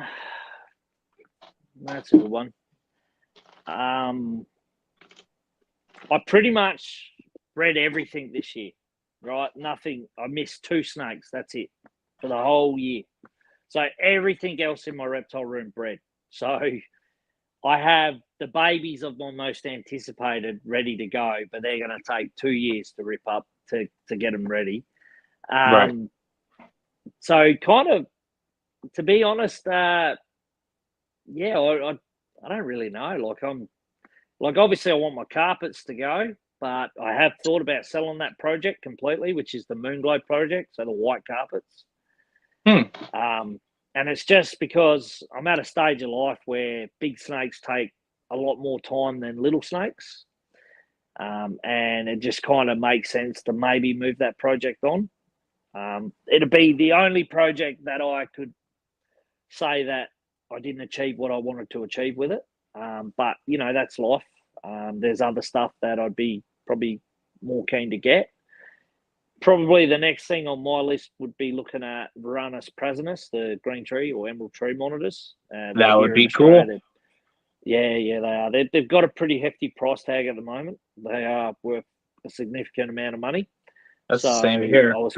a good one. I pretty much bred everything this year, right? Nothing. I missed 2 snakes. That's it for the whole year. So everything else in my reptile room bred. So I have the babies of my most anticipated ready to go, but they're going to take 2 years to rip up to get them ready. Right. So kind of, to be honest, I don't really know. Obviously I want my carpets to go, but I have thought about selling that project completely, which is the Moonglow project, so the white carpets. And it's just because I'm at a stage of life where big snakes take a lot more time than little snakes. And it just kind of makes sense to maybe move that project on. It'd be the only project that I could say that I didn't achieve what I wanted to achieve with it. But, that's life. There's other stuff that I'd be probably more keen to get. Probably the next thing on my list would be looking at Varanus prasinus, the green tree or emerald tree monitors. That would be cool. Yeah, they are. They've got a pretty hefty price tag at the moment. They are worth a significant amount of money. That's the same here. I was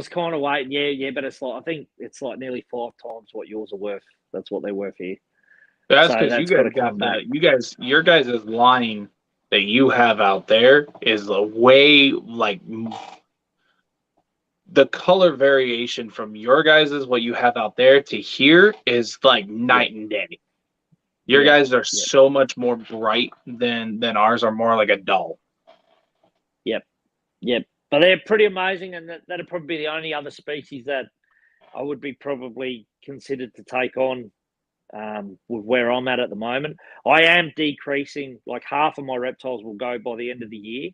kind of waiting. Yeah, but it's like, I think it's like nearly 5 times what yours are worth. That's what they're worth here. That's because you guys got that. Your guys' line that you have out there is a way like the color variation from your guys' what you have out there to here is like night and day. Your guys are so much more bright than ours are more like a dull. Yep. But they're pretty amazing, and that'd probably be the only other species that I would be probably considered to take on with where I'm at the moment. I am decreasing, like half of my reptiles will go by the end of the year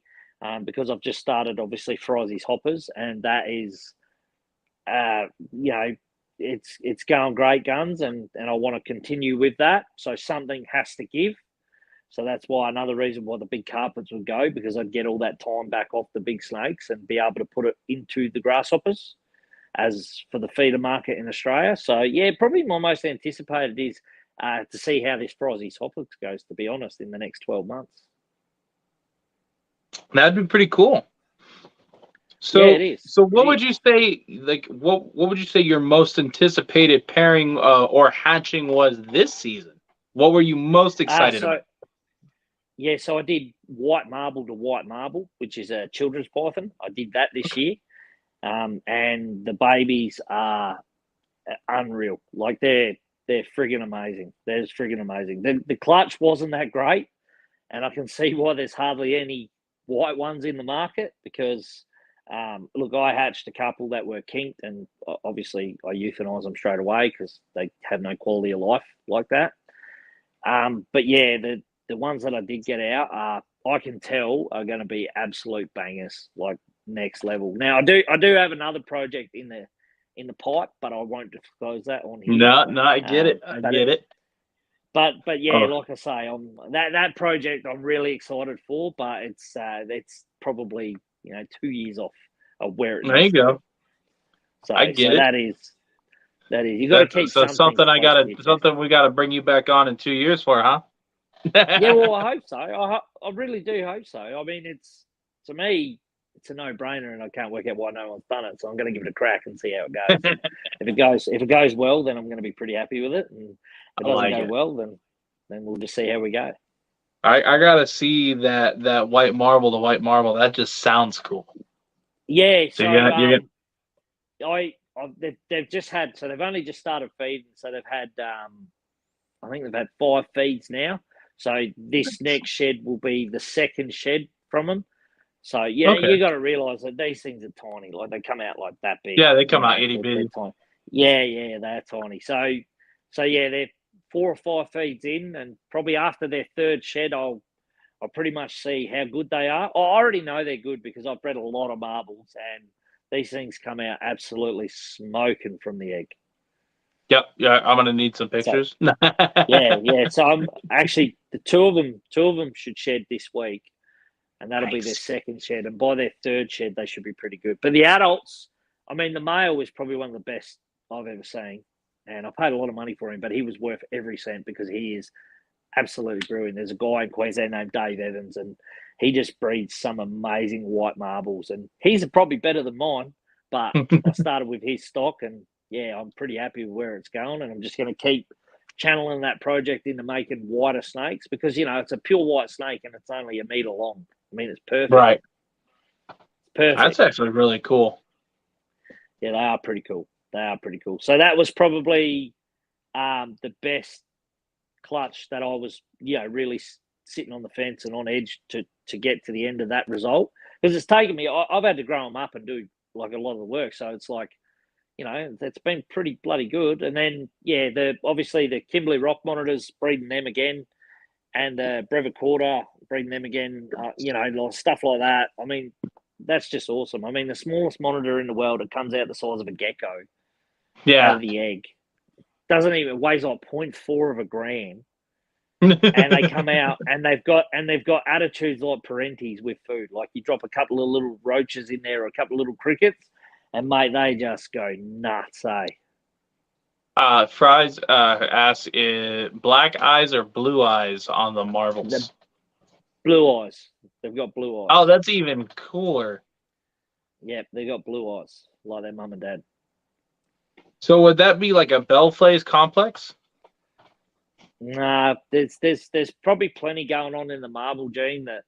because I've just started, obviously, Fryzies hoppers, and that is, it's going great guns, and I want to continue with that. So something has to give. So that's why another reason why the big carpets would go, because I'd get all that time back off the big snakes and be able to put it into the grasshoppers as for the feeder market in Australia. So, yeah, probably my most anticipated is to see how this Fryzies hopper goes, to be honest, in the next 12 months. That'd be pretty cool. So, yeah, it is. So what would you say, like, what would you say your most anticipated pairing or hatching was this season? What were you most excited about? Yeah, so I did white marble to white marble, which is a children's python. I did that this year. And the babies are unreal. Like they're friggin' amazing. They're just friggin' amazing. The clutch wasn't that great, and I can see why there's hardly any white ones in the market because Look, I hatched a couple that were kinked, and obviously I euthanise them straight away because they have no quality of life like that. But yeah, the ones that I did get out I can tell are going to be absolute bangers, like next level. Now I do have another project in the pipe, but I won't disclose that on here. No, I get it. I get it. But yeah, Oh. like I say, that project I'm really excited for, but it's probably 2 years off of where it There you needs to go. be. So I get it. that is you got to keep so something I close to gotta your chest. something we gotta bring you back on in 2 years for, huh? Yeah, well, I hope so. I really do hope so. I mean, to me, it's a no-brainer, and I can't work out why no one's done it. So I'm going to give it a crack and see how it goes. And if it goes well, then I'm going to be pretty happy with it. And if it doesn't go well, then we'll just see how we go. I gotta see that white marble. The white marble, that just sounds cool. Yeah. So you're they've just had. So they've only just started feeding. So they've had. I think they've had 5 feeds now. So this next shed will be the second shed from them. So yeah, okay. you got to realise that these things are tiny. Like they come out like that big. Yeah, they come out itty bitty. Tiny. Yeah, they're tiny. So yeah, they're 4 or 5 feeds in, and probably after their third shed, I'll pretty much see how good they are. I already know they're good because I've bred a lot of marbles, and these things come out absolutely smoking from the egg. Yep. Yeah, I'm gonna need some pictures. So, yeah. So I'm actually the two of them should shed this week, and that'll be their second shed. And by their third shed, they should be pretty good. But the adults, I mean, the male is probably one of the best I've ever seen, and I paid a lot of money for him, but he was worth every cent because he is absolutely brilliant. There's a guy in Queensland named Dave Evans, and he just breeds some amazing white marbles, and he's probably better than mine. But I started with his stock, and yeah, I'm pretty happy with where it's going, and I'm just going to keep channeling that project into making whiter snakes because it's a pure white snake and it's only a meter long. I mean, it's perfect. Right. It's perfect. That's actually really cool. Yeah, they are pretty cool. So that was probably the best clutch that I was, really sitting on the fence and on edge to get to the end of that result because it's taken me. I've had to grow them up and do like a lot of the work, so it's like. It's been pretty bloody good. And then, yeah, obviously the Kimberley Rock Monitors, breeding them again, and the Brevicorda, breeding them again, stuff like that. I mean, that's just awesome. I mean, the smallest monitor in the world, it comes out the size of a gecko out of the egg. Doesn't even, weighs like 0.4 of a gram. And they come out and they've got attitudes like parentes with food. Like you drop a couple of little roaches in there or a couple of little crickets, and mate, they just go nuts, eh? Fries asks, black eyes or blue eyes on the marbles? Blue eyes. They've got blue eyes. Oh, that's even cooler. Yep, they got blue eyes, like their mum and dad. So would that be like a Bellflays complex? Nah, there's probably plenty going on in the marble gene that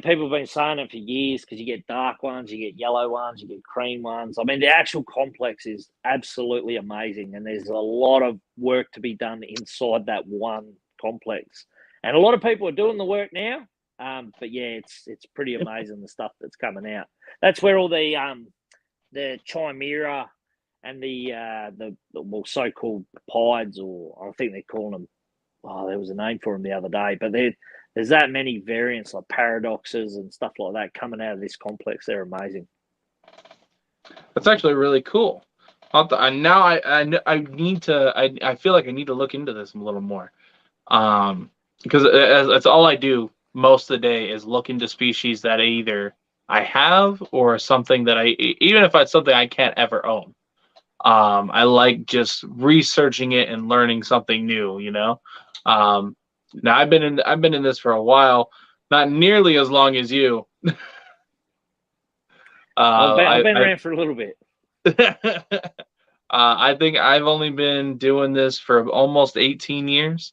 people have been saying it for years because you get dark ones, you get yellow ones, you get cream ones. I mean, the actual complex is absolutely amazing, and there's a lot of work to be done inside that one complex. And a lot of people are doing the work now. But yeah, it's pretty amazing the stuff that's coming out. That's where all the chimera and the so-called pieds, or I think they're calling them. Oh, there was a name for them the other day, but there's that many variants like paradoxes and stuff like that coming out of this complex. They're amazing. That's actually really cool. Now I need to. I feel like I need to look into this a little more, because that's all I do most of the day is look into species that either I have or something that even if it's something I can't ever own. I like just researching it and learning something new. Now I've been in this for a while, not nearly as long as you. I've been around for a little bit. I think I've only been doing this for almost 18 years.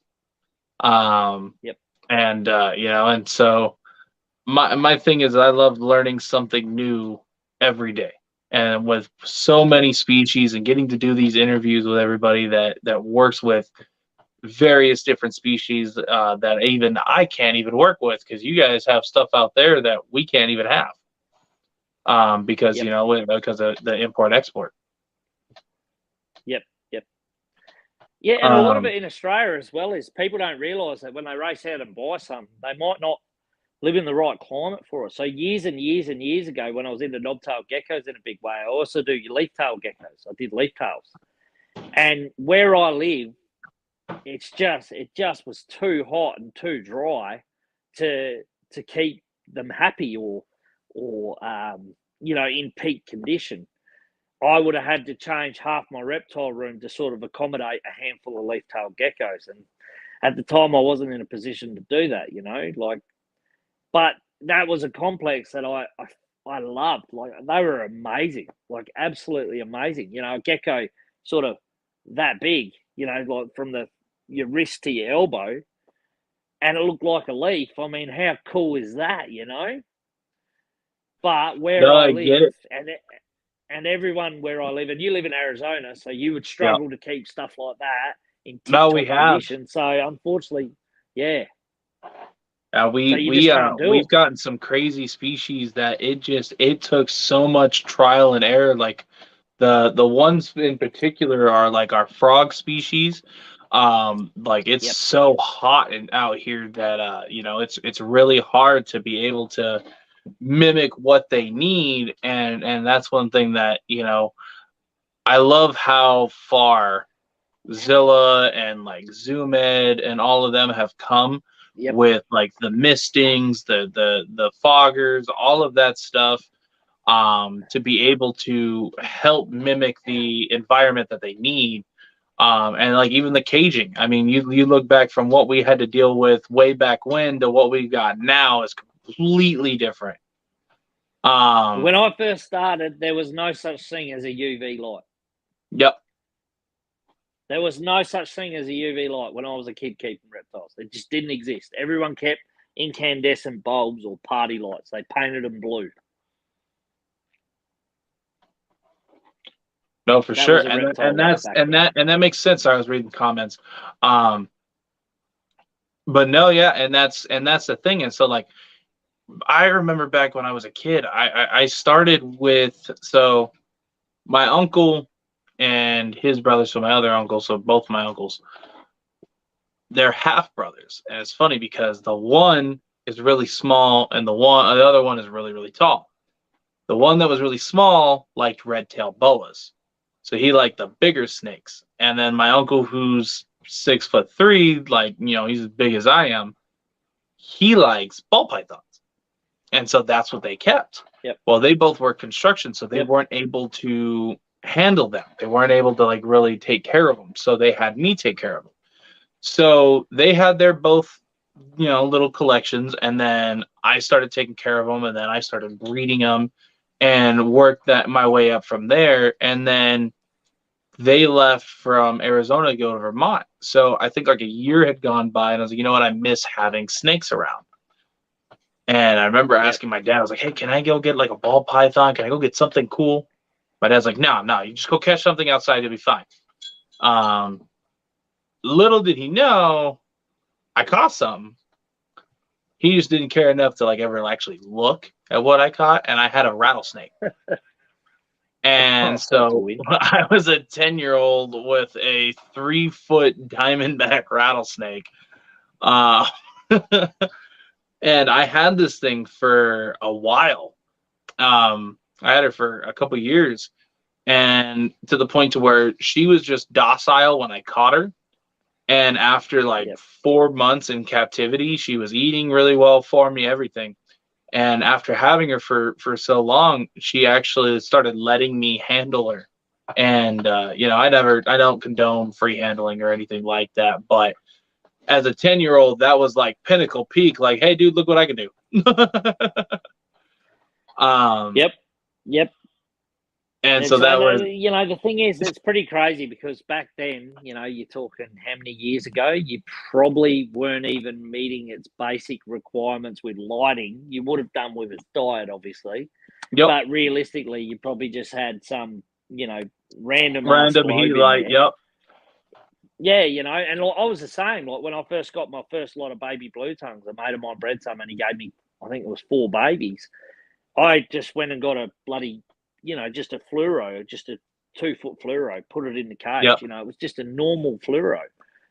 Yep. And and so my thing is I love learning something new every day. And with so many species and getting to do these interviews with everybody that works with various different species that even I can't even work with because you guys have stuff out there that we can't even have. because Yep. because of the import export. Yep. Yeah, and a lot of Um, it in Australia as well is people don't realise that when they race out and buy some, they might not live in the right climate for it. So years and years and years ago, when I was into knobtail geckos in a big way, I also do leaf-tail geckos. I did leaf-tails. And where I live, it just was too hot and too dry to keep them happy or in peak condition. I would have had to change half my reptile room to sort of accommodate a handful of leaf-tailed geckos. And at the time, I wasn't in a position to do that, but that was a complex that I loved. Like, they were amazing, like absolutely amazing. A gecko sort of that big, like from your wrist to your elbow, and it looked like a leaf. I mean, how cool is that, But where no, I I get live, it. and everyone where I live, and you live in Arizona, so you would Yeah. struggle to keep stuff like that in No, we tip-top have. condition. So unfortunately, yeah. So you just We can't do we've it. gotten some crazy species that it took so much trial and error. Like the ones in particular are like our frog species. Like it's Yep. so hot and out here that it's really hard to be able to mimic what they need, and that's one thing that I love how far Zilla and like Zoomed and all of them have come Yep. with like the mistings, the foggers, all of that stuff, to be able to help mimic the environment that they need. And like even the caging. I mean, you look back from what we had to deal with way back when to what we got now is completely different. When I first started, there was no such thing as a UV light. Yep. There was no such thing as a UV light when I was a kid keeping reptiles. It just didn't exist. Everyone kept incandescent bulbs or party lights. They painted them blue. No, for That sure. was a reptile And light that's back then. and that makes sense. I was reading comments. But no, yeah, and that's the thing. And so like I remember back when I was a kid, I started with so my uncle and his brother, so my other uncle, so both my uncles, they're half brothers. And it's funny because the one is really small and the other one is really, really tall. The one that was really small liked red-tailed boas. So he liked the bigger snakes. And then my uncle, who's 6'3", like, he's as big as I am, he likes ball pythons. And so that's what they kept. Yep. Well, they both work construction, so they weren't able to handle them. They weren't able to like really take care of them. So they had me take care of them. So they had their both, little collections, and then I started taking care of them, and then I started breeding them and worked that my way up from there. And then they left from Arizona to go to Vermont. So I think like a year had gone by, and I was like, you know what? I miss having snakes around. And I remember asking my dad, I was like, hey, can I go get like a ball python? Can I go get something cool? My dad's like, no, you just go catch something outside, you'll be fine. Little did he know, I caught something. He just didn't care enough to like ever actually look at what I caught, and I had a rattlesnake. And so I was a 10-year-old with a 3-foot diamondback rattlesnake. And I had this thing for a while. I had her for a couple years, and to the point to where she was just docile when I caught her. And after like 4 months in captivity, she was eating really well for me, everything. And after having her for so long, she actually started letting me handle her. And I don't condone free handling or anything like that, but as a 10-year-old, that was like pinnacle peak. Like, hey, dude, look what I can do. Yep. And so that was, the thing is, it's pretty crazy because back then, you're talking how many years ago, you probably weren't even meeting its basic requirements with lighting. You would have done with its diet, obviously. Yep. But realistically, you probably just had some, random heat light. Yep. Yeah, and I was the same. Like when I first got my first lot of baby blue tongues, a mate of mine bred some, and he gave me, I think it was 4 babies. I just went and got a bloody, just a fluoro, just a 2-foot fluoro, put it in the cage. Yep. It was just a normal fluoro,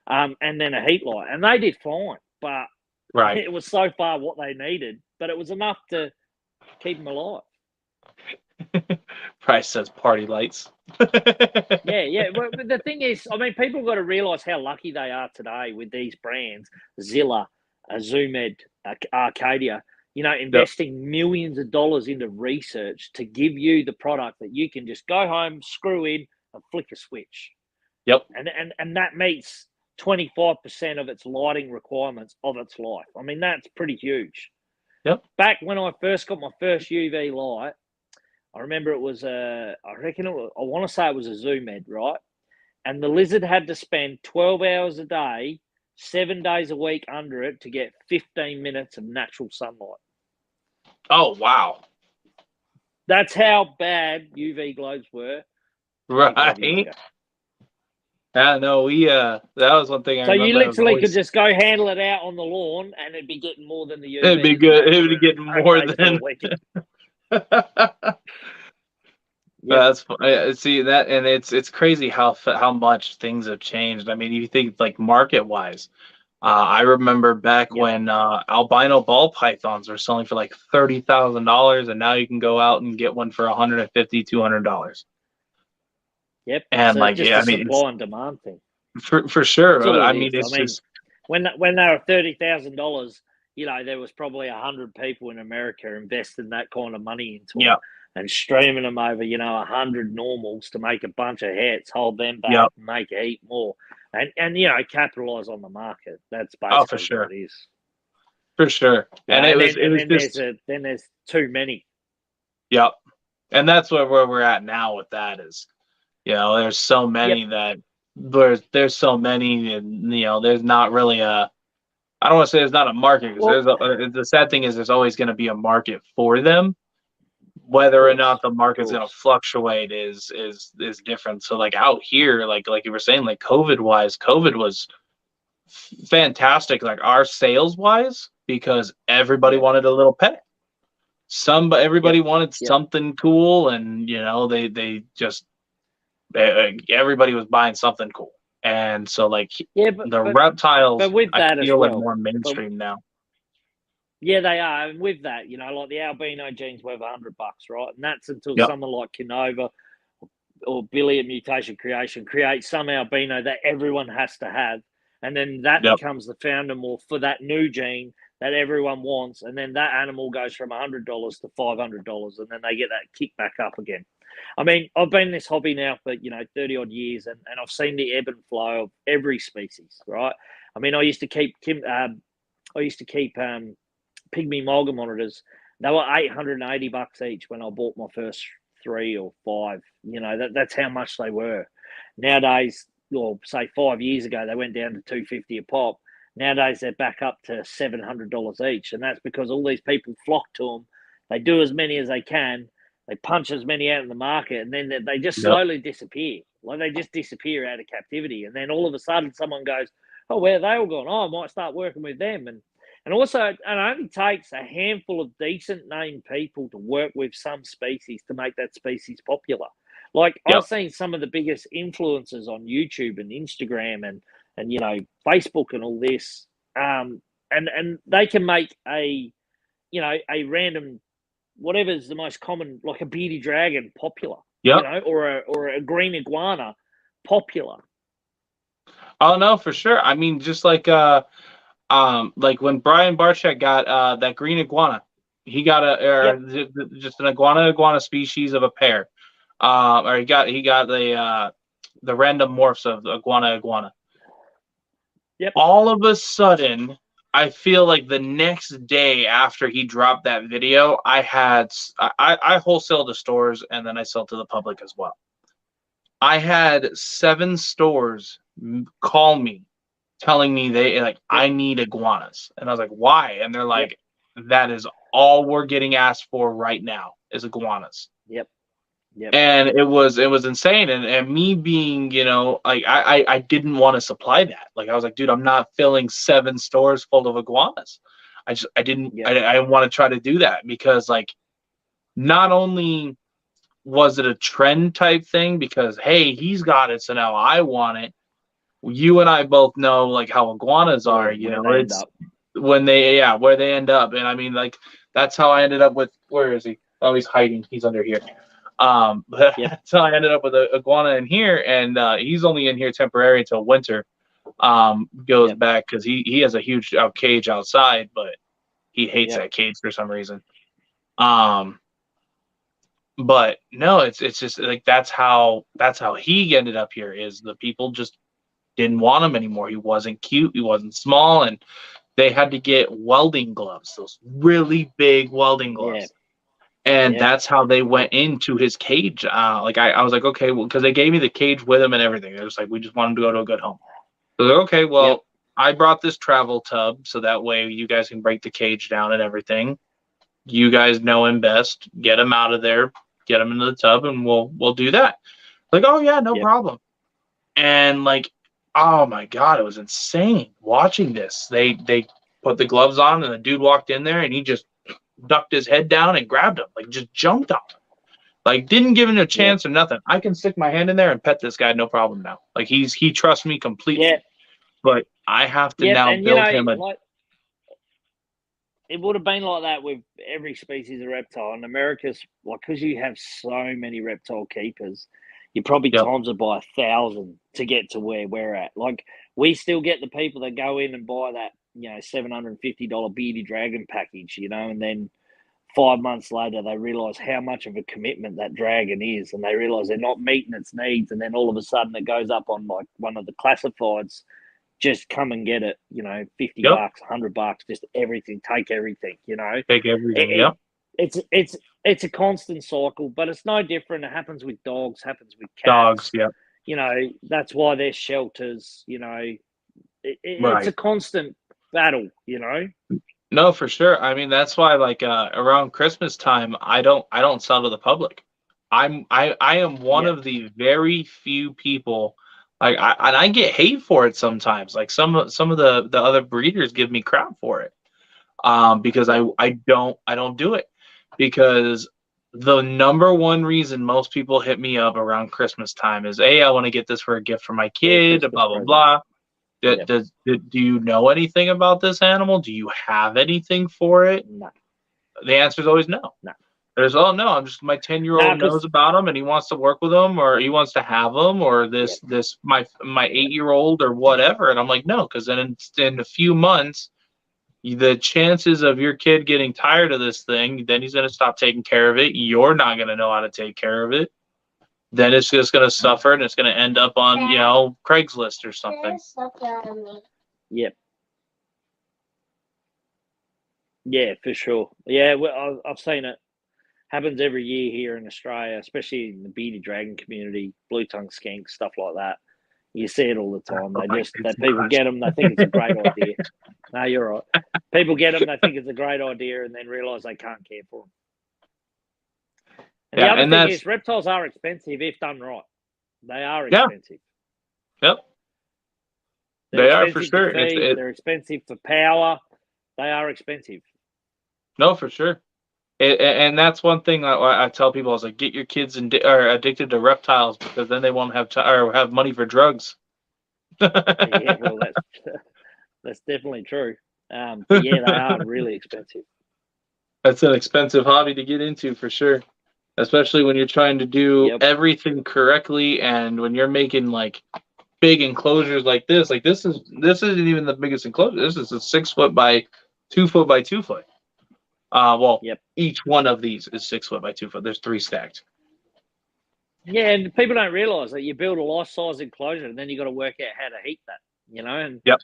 and then a heat light, and they did fine. But Right. it was so far what they needed, but it was enough to keep them alive. Price says party lights. Yeah. But the thing is, I mean, people got to realize how lucky they are today with these brands, Zilla, Zoomed, Arcadia. Investing millions of dollars into research to give you the product that you can just go home, screw in, and flick a switch. Yep. And that meets 25% of its lighting requirements of its life. I mean, that's pretty huge. Yep. Back when I first got my first UV light, I remember it was I want to say it was a Zoomed, right? And the lizard had to spend 12 hours a day, 7 days a week under it to get 15 minutes of natural sunlight. Oh, wow. That's how bad UV globes were. Right. Yeah, no, that was one thing I remember. So you literally could just go handle it out on the lawn and it'd be getting more than the UV. It'd be good. It would be getting more than. That's see that, and it's crazy how much things have changed. I mean, you think like market wise. I remember back when albino ball pythons were selling for like $30,000, and now you can go out and get one for $150, $200. Yep. And so like, just yeah, a supply and demand thing. For sure. I mean, it's just when they were $30,000, there was probably 100 people in America investing that kind of money into them and streaming them over, 100 normals to make a bunch of hits, hold them back, and make a heap more. And capitalize on the market. That's basically for sure. what it is. For sure. And then there's too many. Yep. And that's where we're at now with that is, there's so many that there's so many, and there's not really I don't want to say there's not a market, because the sad thing is there's always going to be a market for them. Whether or not the market's going to fluctuate is different. So like out here, like you were saying, like COVID was fantastic, like our sales wise, because everybody wanted a little pet. Everybody wanted something cool, and they just everybody was buying something cool. And so like reptiles, but with that I feel like more mainstream now. Yeah, they are. And with that, like the albino gene's worth $100, right? And that's until someone like Canova or Billy at Mutation Creation creates some albino that everyone has to have. And then that becomes the founder morph for that new gene that everyone wants. And then that animal goes from $100 to $500, and then they get that kick back up again. I mean, I've been in this hobby now for, 30 odd years, and I've seen the ebb and flow of every species, right? I mean, I used to keep Pygmy Mulga monitors. They were $880 each when I bought my first 3 or 5. That's how much they were. Nowadays, or say 5 years ago, they went down to $250 a pop. Nowadays, they're back up to $700 each, and that's because all these people flock to them. They do as many as they can. They punch as many out in the market, and then they just slowly disappear. Like they just disappear out of captivity, and then all of a sudden, someone goes, "Oh, where are they all gone? Oh, I might start working with them." And also, it only takes a handful of decent named people to work with some species to make that species popular. Like I've seen some of the biggest influencers on YouTube and Instagram and Facebook and all this, and they can make a random whatever's the most common, like a beady dragon, popular. Or a green iguana, popular. Oh no, for sure. I mean, just like when Brian Barchek got that green iguana, he got just an iguana species of a pair, or he got the random morphs of iguana. Yep. All of a sudden, I feel like the next day after he dropped that video, I wholesale to stores, and then I sell to the public as well. I had 7 stores call me telling me I need iguanas. And I was like, why? And they're like, that is all we're getting asked for right now is iguanas. Yep. And it was insane. And me being, I didn't want to supply that. Like I was like, dude, I'm not filling 7 stores full of iguanas. I didn't want to try to do that because like not only was it a trend type thing because, hey, he's got it, so now I want it. You and I both know like how iguanas are, where they end it's up. when where they end up. And I mean, like, that's how I ended up with, where is he? Oh, he's hiding. He's under here. Yep. That's how I ended up with a iguana in here, and he's only in here temporary until winter. Goes Yep. back because he has a huge cage outside, but he hates Yep. that cage for some reason. Um, but no, it's just like that's how he ended up here. Is the people just didn't want him anymore. He wasn't cute. He wasn't small, and they had to get welding gloves, those really big welding Yeah. gloves. And Yep. that's how they went into his cage. Like I was like, okay, well, because they gave me the cage with him and everything. They're just like, we just want him to go to a good home. So like, okay, Yep. well, I brought this travel tub so that way you guys can break the cage down and everything. You guys know him best. Get him out of there. Get him into the tub, and we'll do that. Like, oh yeah, no Yep. problem. And like, oh my god, it was insane watching this. They put the gloves on, and the dude walked in there, and he just ducked his head down and grabbed him, like just jumped on him. Like didn't give him a Yep. chance or nothing. I can stick my hand in there and pet this guy, no problem now. Like he trusts me completely. Yep. But I have to Yep. now And you build know, him a like it would have been like that with every species of reptile. In America's, like, because you have so many reptile keepers, you probably yep. times it by 1,000 to get to where we're at. Like, we still get the people that go in and buy that, $750 bearded dragon package, and then 5 months later they realize how much of a commitment that dragon is, and they realize they're not meeting its needs, and then all of a sudden it goes up on like one of the classifieds. Just come and get it, 50 Yep. bucks, $100, just everything, take everything, Take it, everything. it Yep. it's a constant cycle, but it's no different. It happens with dogs, happens with Dogs. cats. Yep. That's why there's shelters. It's Right. a constant battle. No, for sure. I mean, that's why like around Christmas time, I don't sell to the public. I am one Yeah, of the very few people like and I get hate for it sometimes. Like some of the other breeders give me crap for it. Because yeah. I don't do it because the number one reason most people hit me up around Christmas time is, hey, I want to get this for a gift for my For a kid, Christmas blah blah present. blah. Yeah, Do you know anything about this animal? Do you have anything for it? no, The answer is always no. no, There's, oh no, I'm just, my 10-year-old no, knows because about him and he wants to work with them, or he wants to have them, or yeah, this my yeah, 8-year-old or whatever. And I'm like, no, because then in a few months the chances of your kid getting tired of this thing, then he's going to stop taking care of it. You're not going to know how to take care of it. Then it's just going to suffer and it's going to end up on, Craigslist or something. yeah, yeah, for sure. Yeah, well, I've seen it happens every year here in Australia, especially in the bearded dragon community, blue tongue skinks, stuff like that. You see it all the time. Oh, my kids That people crush. get them, they think it's a great idea. No, you're right. People get them, they think it's a great idea, and then realize they can't care for them. And the Yeah, other and thing that's, is, reptiles are expensive if done right. They are yeah, expensive. yep, They're they are for expensive to sure. feed. They're expensive for power. They are expensive. No, for sure. And that's one thing I tell people. I was like, get your kids are addicted to reptiles because then they won't have or have money for drugs. Yeah, well, that's definitely true. But yeah, they are really expensive. That's an expensive hobby to get into for sure, especially when you're trying to do Yep. everything correctly and when you're making like big enclosures like this. Like this isn't even the biggest enclosure. This is a 6 foot by 2 foot by 2 foot. Well, Yep. each one of these is 6 foot by 2 foot. There's three stacked. Yeah, and people don't realize that you build a life size enclosure and then you got to work out how to heat that, and Yep.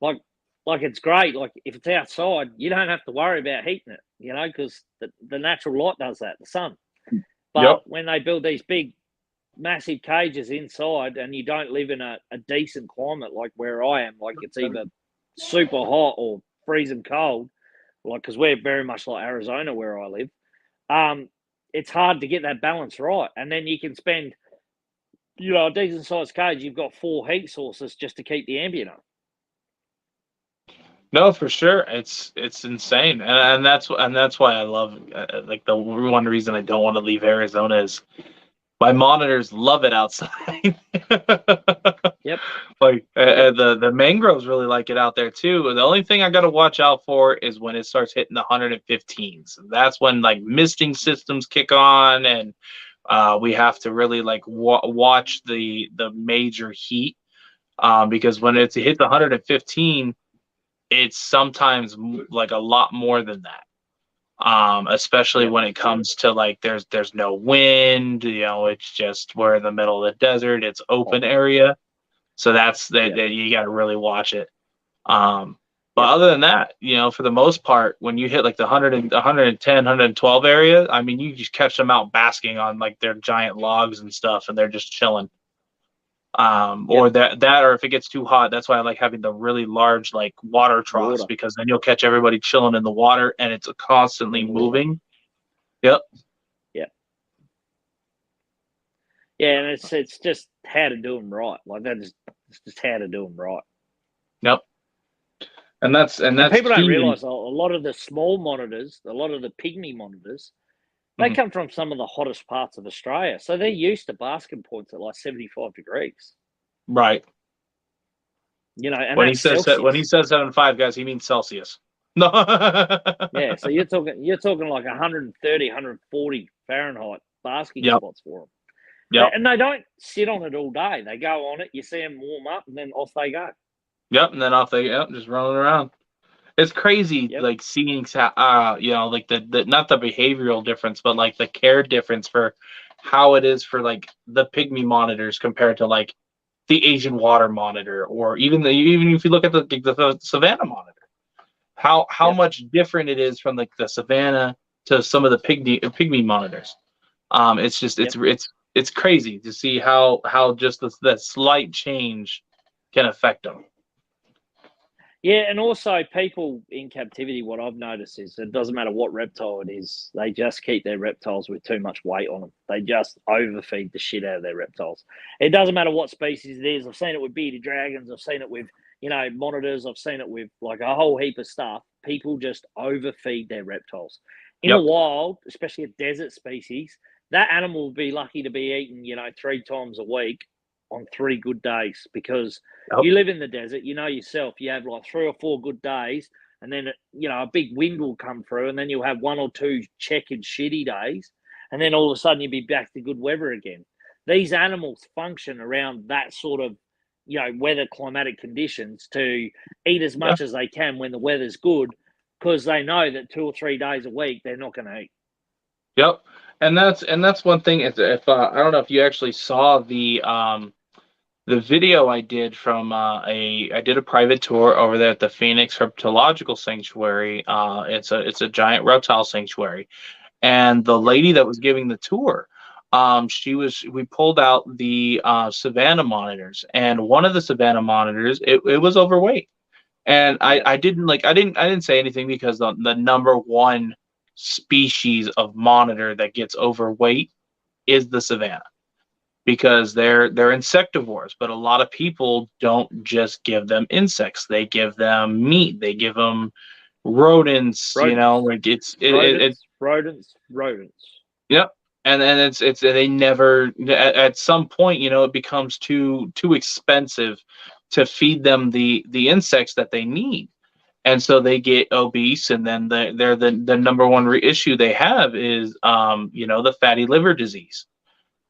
like like it's great. Like if it's outside, you don't have to worry about heating it, because the natural light does that, the sun. Yep. But when they build these big, massive cages inside and you don't live in a decent climate like where I am, like it's either super hot or freezing cold, like because we're very much like Arizona where I live, it's hard to get that balance right. And then you can spend, a decent sized cage, you've got 4 heat sources just to keep the ambient up. No, for sure. It's insane, and that's why I love like the one reason I don't want to leave Arizona is my monitors love it outside. Yep. Like Yep. the mangroves really like it out there too. The only thing I got to watch out for is when it starts hitting the 115s. That's when like misting systems kick on, and we have to really like watch the major heat, because when it's hit the 115, it's sometimes like a lot more than that. Especially Yep. when it comes to like there's no wind, it's just we're in the middle of the desert, it's open area. So that's Yep. that you got to really watch it. Um, but Yep. other than that, for the most part, when you hit like the 100 and 110, 112 area, I mean, you just catch them out basking on like their giant logs and stuff, and they're just chilling. Yep. Or or if it gets too hot, that's why I like having the really large like water troughs, Water because then you'll catch everybody chilling in the water and it's constantly in the water. moving. Yep. Yep. Yeah, and it's just how to do them right. Like that is it's just how to do them right. Yep. And And that's people don't key. realize a lot of the small monitors, a lot of the pygmy monitors, they Mhm. come from some of the hottest parts of Australia. So they're used to basking points at like 75 degrees, Right. and When he that's says that, when he Celsius. says 7.5, guys, he means Celsius. No. Yeah. So you're talking like 130, 140 Fahrenheit basking Yep. spots for them. Yep. And they don't sit on it all day. They go on it, you see them warm up, and then off they go. Yep. And then off they just running around. It's crazy, Yep. like seeing, like the not the behavioral difference, but like the care difference for how it is for like the pygmy monitors compared to like the Asian water monitor, or even if you look at the Savannah monitor, how Yep. much different it is from like the Savannah to some of the pygmy monitors. It's just Yep. it's crazy to see how just the slight change can affect them. Yeah, and also people in captivity, what I've noticed is it doesn't matter what reptile it is, they just keep their reptiles with too much weight on them. They just overfeed the shit out of their reptiles. It doesn't matter what species it is. I've seen it with bearded dragons. I've seen it with, monitors. I've seen it with like a whole heap of stuff. People just overfeed their reptiles. In the Yep. wild, especially a desert species, that animal will be lucky to be eaten, 3 times a week on 3 good days because Yep. you live in the desert, you know yourself, you have like 3 or 4 good days, and then, a big wind will come through, and then you'll have 1 or 2 checkered shitty days, and then all of a sudden you'll be back to good weather again. These animals function around that sort of, weather climatic conditions to eat as Yeah. much as they can when the weather's good because they know that 2 or 3 days a week they're not going to eat. Yep. And that's one thing. If I don't know if you actually saw the video I did from I did a private tour over there at the Phoenix Herpetological Sanctuary. It's a giant reptile sanctuary, and the Yep. lady that was giving the tour, we pulled out the Savannah monitors, and one of the Savannah monitors, it was overweight, and Yep. I didn't say anything because the number one species of monitor that gets overweight is the Savannah, because they're insectivores, but a lot of people don't just give them insects, they give them meat, they give them rodents, Rodents, like it rodents, rodents, rodents. yep. And it's they never at some point, it becomes too expensive to feed them the insects that they need, and so they get obese, and then the number one issue they have is the fatty liver disease.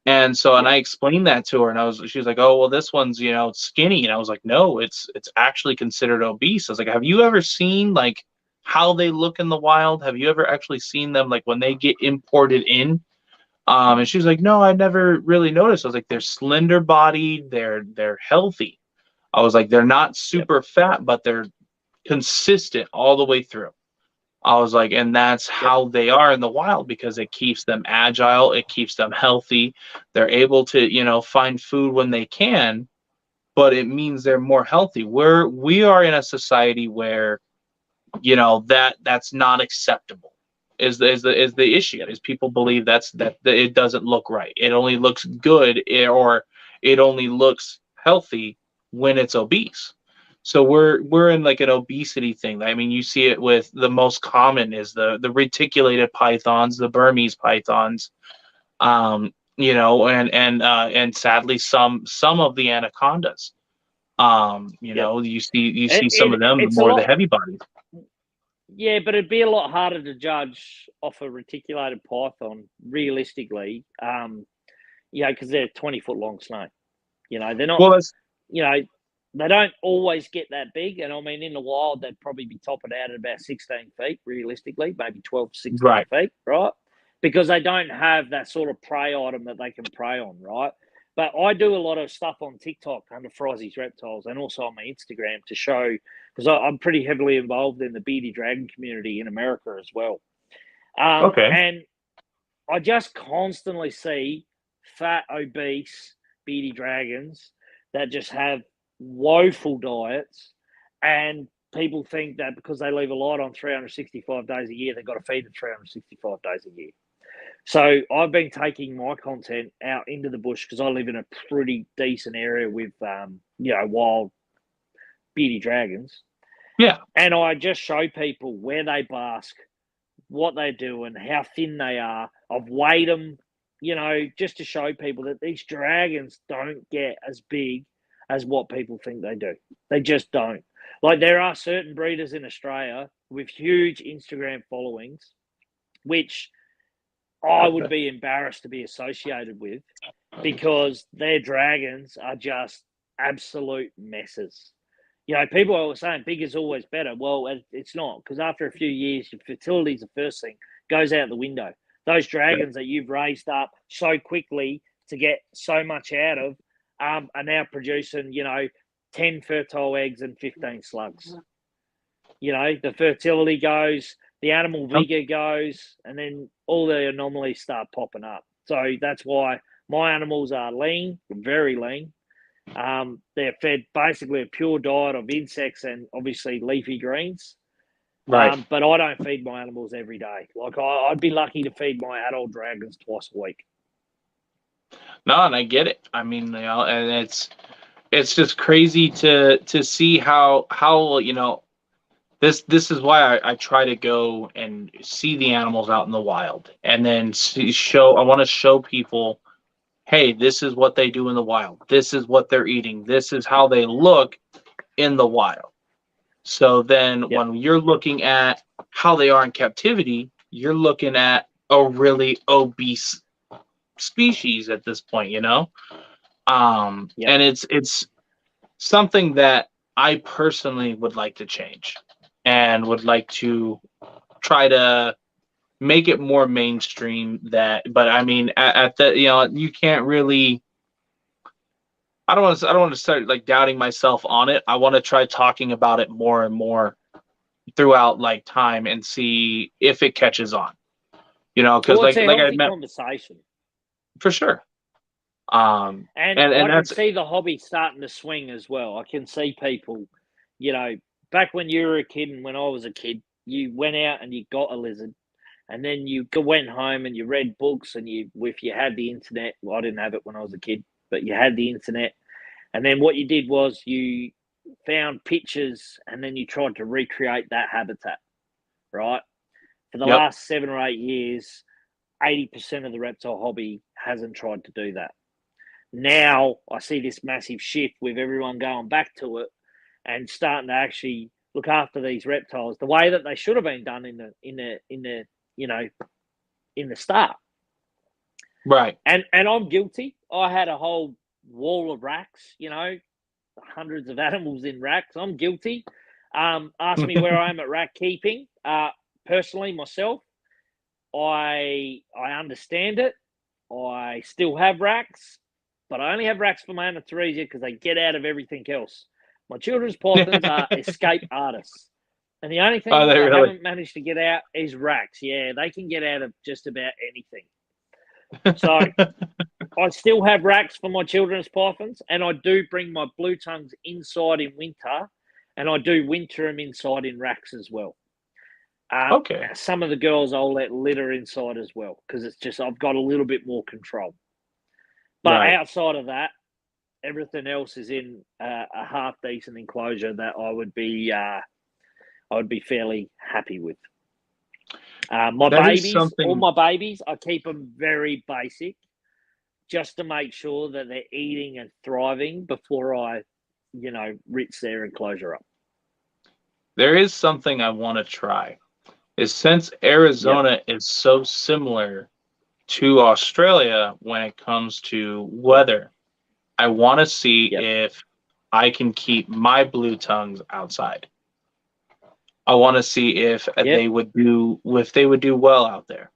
And so, and Yep. I explained that to her, and she was like, "Oh, well, this one's, skinny." And I was like, "No, it's actually considered obese." I was like, "Have you ever seen like how they look in the wild? Have you ever actually seen them like when they get imported in?" And she was like, "No, I never really noticed." I was like, "They're slender bodied, they're healthy." I was like, "They're not Yep. super fat, but they're consistent all the way through." I was like, and that's Yep. how they are in the wild, because it keeps them agile, it keeps them healthy. They're able to, find food when they can, but it means they're more healthy. We are in a society where, that's not acceptable. Is the issue, Yep. is people believe that it doesn't look right. It only looks good, or it only looks healthy when it's obese. So we're in like an obesity thing. I mean, you see it with the most common is the reticulated pythons, the Burmese pythons, and sadly some of the anacondas. Yep. You see some of them, It's a more of the lot. heavy bodies. Yeah, but it'd be a lot harder to judge off a reticulated python realistically. Because they're 20-foot long snake. They're not. Well, that's You know, they don't always get that big, and I mean, in the wild, they'd probably be topping out at about 16 feet realistically, maybe 12, 16 right. feet, right? Because they don't have that sort of prey item that they can prey on, right? But I do a lot of stuff on TikTok under Fryzies Reptiles and also on my Instagram to show, because I'm pretty heavily involved in the bearded dragon community in America as well. Okay. And I just constantly see fat, obese bearded dragons that just have woeful diets, and people think that because they leave a light on 365 days a year, they've got to feed it 365 days a year. So I've been taking my content out into the bush because I live in a pretty decent area with, wild bearded dragons. Yeah. And I just show people where they bask, what they do, and how thin they are. I've weighed them, just to show people that these dragons don't get as big as what people think they do. They just don't. Like, there are certain breeders in Australia with huge Instagram followings, which I would be embarrassed to be associated with because their dragons are just absolute messes. People are saying big is always better. Well, it's not, because after a few years, your fertility is the first thing, goes out the window. Those dragons that you've raised up so quickly to get so much out of are now producing, 10 fertile eggs and 15 slugs. The fertility goes, the animal vigor goes, and then all the anomalies start popping up. So that's why my animals are lean, very lean. They're fed basically a pure diet of insects and obviously leafy greens. Right. But I don't feed my animals every day. Like, I'd be lucky to feed my adult dragons twice a week. No, and I get it. I mean, and it's just crazy to see how this is why I try to go and see the animals out in the wild, and then I want to show people, hey, this is what they do in the wild. This is what they're eating. This is how they look in the wild. So then when you're looking at how they are in captivity, you're looking at a really obese species at this point, and it's something that I personally would like to change and would like to try to make it more mainstream. But I mean, at the you can't really. I don't want to start like doubting myself on it. I want to try talking about it more and more throughout like time and see if it catches on. Because Well, it's a like I healthy meant, conversation. for sure. And And I can that's see the hobby starting to swing as well. I can see people, back when you were a kid and when I was a kid, you went out and you got a lizard, and then you went home and you read books, and if you had the internet, well, I didn't have it when I was a kid, but you had the internet, and then what you did was you found pictures and then you tried to recreate that habitat, right? For the yep. last 7 or 8 years, 80% of the reptile hobby hasn't tried to do that. Now I see this massive shift with everyone going back to it and starting to actually look after these reptiles the way that they should have been done in the start. Right. And I'm guilty. I had a whole wall of racks, hundreds of animals in racks. I'm guilty. Ask me where I am at rack keeping. Personally, myself, I understand it. I still have racks, but I only have racks for my Anatheresia because they get out of everything else. My children's pythons are escape artists. And the only thing Are that they they really? haven't managed to get out is racks. Yeah, they can get out of just about anything. So I still have racks for my children's pythons, and I do bring my blue tongues inside in winter, and I do winter them inside in racks as well. Okay. Some of the girls I'll let litter inside as well because it's just I've got a little bit more control. But Right. outside of that, everything else is in a half decent enclosure that I would be fairly happy with. My That is babies, all something. my babies, I keep them very basic, just to make sure that they're eating and thriving before I, ritz their enclosure up. There is something I want to try. Is since Yep, Arizona is so similar to Australia when it comes to yep, weather, I want to see yep, if I can keep my blue tongues outside. I want to see if yep, they would do well out there.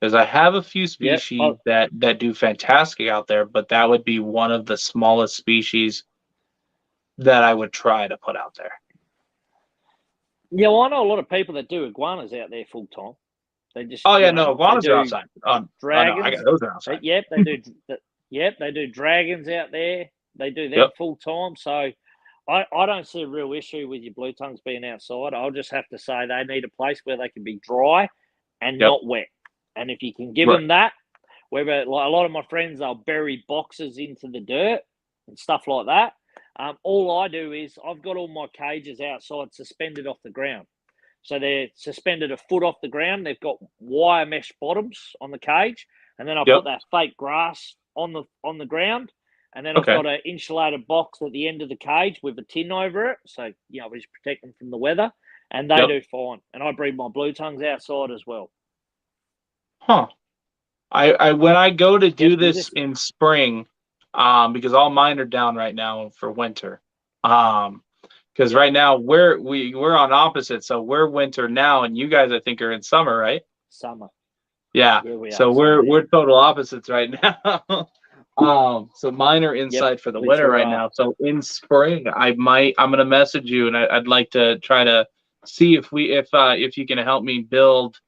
Because I have a few yep. species that do fantastic out there, but that would be one of the smallest species that I would try to put out there. Yeah, well, I know a lot of people that do iguanas out there full time. They just, Oh yeah, no, they iguanas are do outside. Oh no, I got dragons. those are outside. Yep, they do. Yep, they do dragons out there. They do them Yep, full time. So I don't see a real issue with your blue tongues being outside. I'll just have to say they need a place where they can be dry and yep, not wet. And if you can give right, them that, whether like a lot of my friends, they'll bury boxes into the dirt and stuff like that. All I do is I've got all my cages outside suspended off the ground. So they're suspended a foot off the ground. They've got wire mesh bottoms on the cage, and then I yep, put that fake grass on the ground, and then I've okay, got an insulated box at the end of the cage with a tin over it, so we just protect them from the weather, and they yep, do fine. And I breed my blue tongues outside as well. huh. I when I go to Yep, do this in spring, because all mine are down right now for winter. Because yep, right now we're on opposite, so we're winter now, and you guys I think are in summer, right? summer. Yeah. Yeah, we are So summer. we're Yep, total opposites right now. So mine are yep, inside for the we winter sure right are. now. So in spring, I'm gonna message you, and I'd like to try to see if you can help me build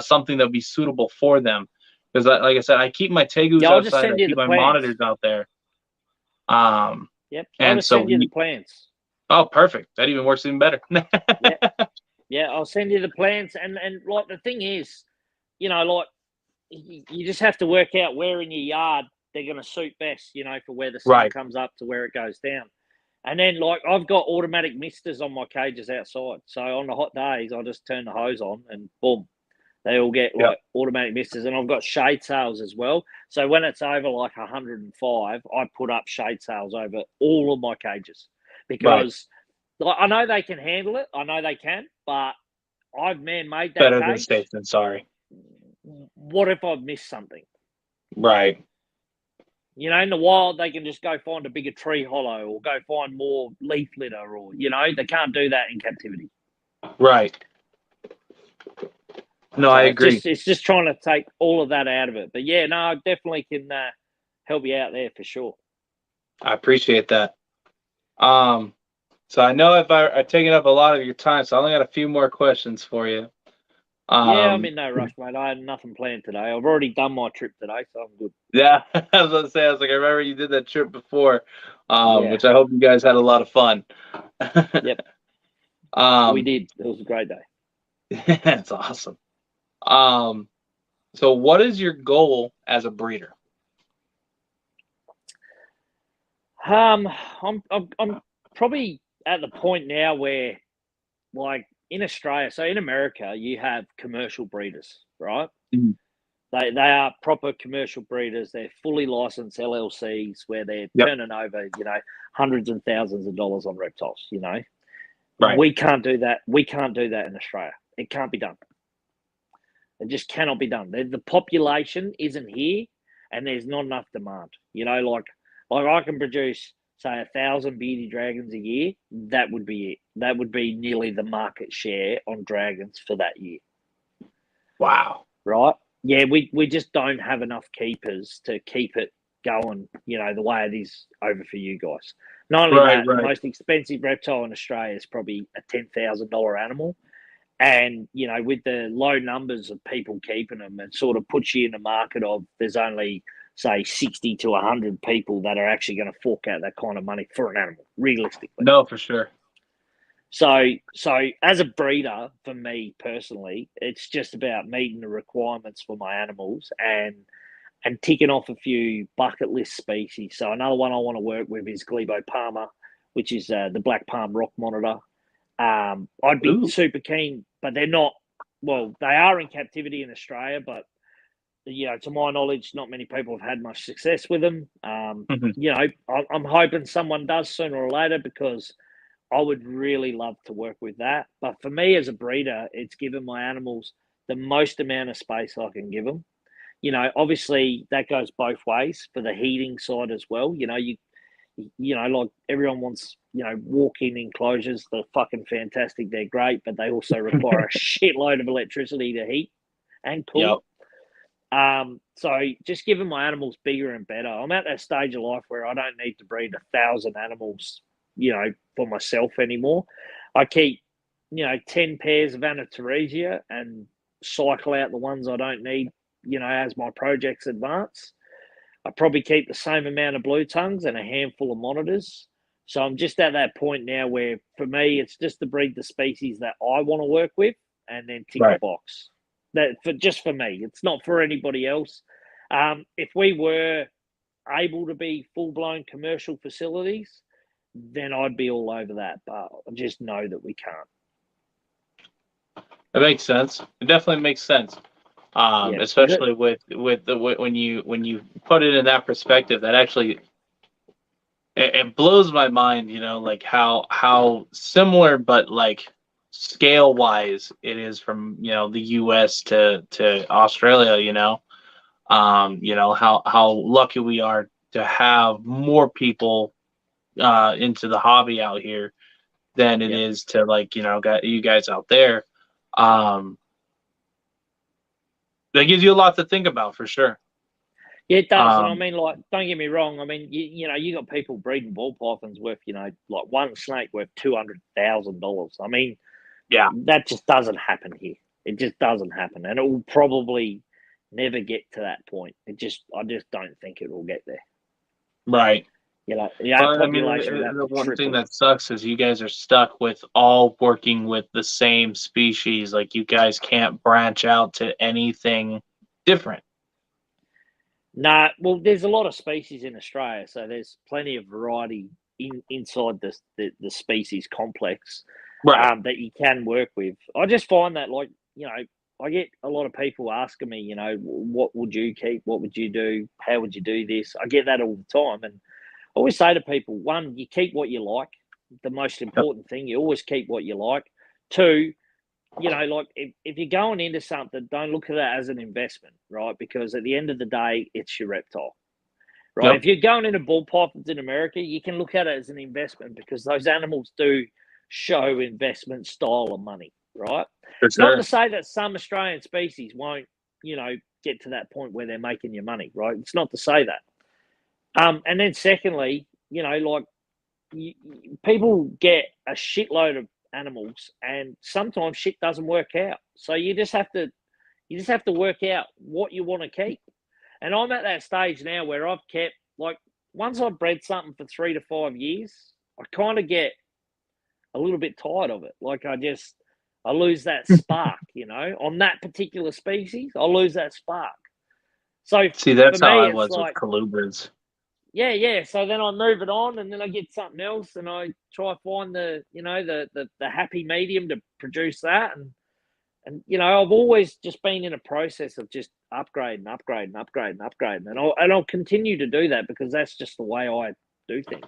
something that'll be suitable for them. Because like I said, I keep my tegus Yeah, I'll just outside, I send you keep the my monitors plans. out there. Um, Yep, I'll and just so send you the we plans. oh perfect. That even works even better. Yep, yeah, I'll send you the plans. And like the thing is, like you just have to work out where in your yard they're going to suit best, for where the sun Right. comes up to where it goes down. And then, like, I've got automatic misters on my cages outside. So on the hot days, I just turn the hose on and boom, they all get Yep. like automatic misters. And I've got shade sails as well. So when it's over like 105, I put up shade sails over all of my cages Right. because like, I know they can handle it. I know they can, but I've man made that Better than safe cage. than sorry. What if I've missed something? Right. In the wild, they can just go find a bigger tree hollow or go find more leaf litter, or, they can't do that in captivity. Right. No, I So agree. it's just trying to take all of that out of it. But yeah, no, I definitely can help you out there for sure. I appreciate that. Um, so I know I've taken up a lot of your time, so I only got a few more questions for you. Yeah, I'm Um, in no rush, mate. I had nothing planned today. I've already done my trip today, so I'm good. yeah, I was gonna say, I was like, I remember you did that trip before, Yeah, which I hope you guys had a lot of fun. yep, we um, did. It was a great day. that's awesome. Um, so what is your goal as a breeder? Um, I'm probably at the point now where, like in Australia, so in America, you have commercial breeders, right? Mhm. They are proper commercial breeders. They're fully licensed LLCs where they're Yep. turning over, hundreds and thousands of dollars on reptiles. Right. We can't do that. We can't do that in Australia. It can't be done. It just cannot be done. The population isn't here, and there's not enough demand. Like I can produce say 1,000 beauty dragons a year. That would be it. That would be nearly the market share on dragons for that year. Wow. Right? Yeah, we just don't have enough keepers to keep it going, the way it is over for you guys. Not only Right. that, the Right. most expensive reptile in Australia is probably a $10,000 animal. And, with the low numbers of people keeping them, it sort of puts you in a market of there's only, say, 60 to 100 people that are actually going to fork out that kind of money for an animal, realistically. No, for sure. So as a breeder, for me personally, it's just about meeting the requirements for my animals and and ticking off a few bucket list species. So another one I want to work with is Glebopalma, which is the black palm rock monitor. I'd be super keen, but they're not. Well, they are in captivity in Australia, but to my knowledge, not many people have had much success with them. I'm hoping someone does sooner or later, because I would really love to work with that. But for me as a breeder, it's given my animals the most amount of space I can give them. Obviously that goes both ways for the heating side as well. Like everyone wants, walk-in enclosures. They're fucking fantastic. They're great, but they also require a shitload of electricity to heat and cool. Yep. So just giving my animals bigger and better. I'm at that stage of life where I don't need to breed 1,000 animals, for myself anymore. I keep, 10 pairs of Anateresia and cycle out the ones I don't need, as my projects advance. I probably keep the same amount of blue tongues and a handful of monitors. So I'm just at that point now where, for me, it's just to breed the species that I want to work with and then tick the box. Just for me. It's not for anybody else. If we were able to be full-blown commercial facilities, then I'd be all over that. But I just know that we can't. It makes sense. It definitely makes sense. Especially with when you put it in that perspective, that actually it blows my mind. Like how similar, but like scale wise, it is from the U.S. to Australia. How lucky we are to have more people into the hobby out here than it is to got you guys out there. That gives you a lot to think about for sure. Yeah, it does. And I mean, like, don't get me wrong. I mean, you got people breeding ball pythons worth, like one snake worth $200,000. I mean, that just doesn't happen here. It just doesn't happen, and it will probably never get to that point. I just don't think it will get there. Right. Population. The one thing that sucks is you guys are stuck with all working with the same species. Like, you guys can't branch out to anything different. Nah, well, there's a lot of species in Australia, so there's plenty of variety inside the species complex that you can work with. I just find that, like, I get a lot of people asking me, what would you keep? What would you do? How would you do this? I get that all the time. And I always say to people, one, you keep what you like. The most important thing, you always keep what you like. Two, like if you're going into something, don't look at that as an investment, right? Because at the end of the day, it's your reptile, right? If you're going into ball pythons in America, you can look at it as an investment, because those animals do show investment style of money, right? Not to say that some Australian species won't, get to that point where they're making you money, right? It's not to say that. And then secondly, people get a shitload of animals, and sometimes shit doesn't work out. So you just have to work out what you want to keep. And I'm at that stage now where I've kept, like, once I've bred something for 3 to 5 years, I kind of get a little bit tired of it. Like, I lose that spark, on that particular species. I lose that spark. So see, that's how I was like, with colubrids. Yeah. So then I move it on, and then I get something else, and I try to find the happy medium to produce that. And I've always just been in a process of just upgrading, and I'll continue to do that, because that's just the way I do things.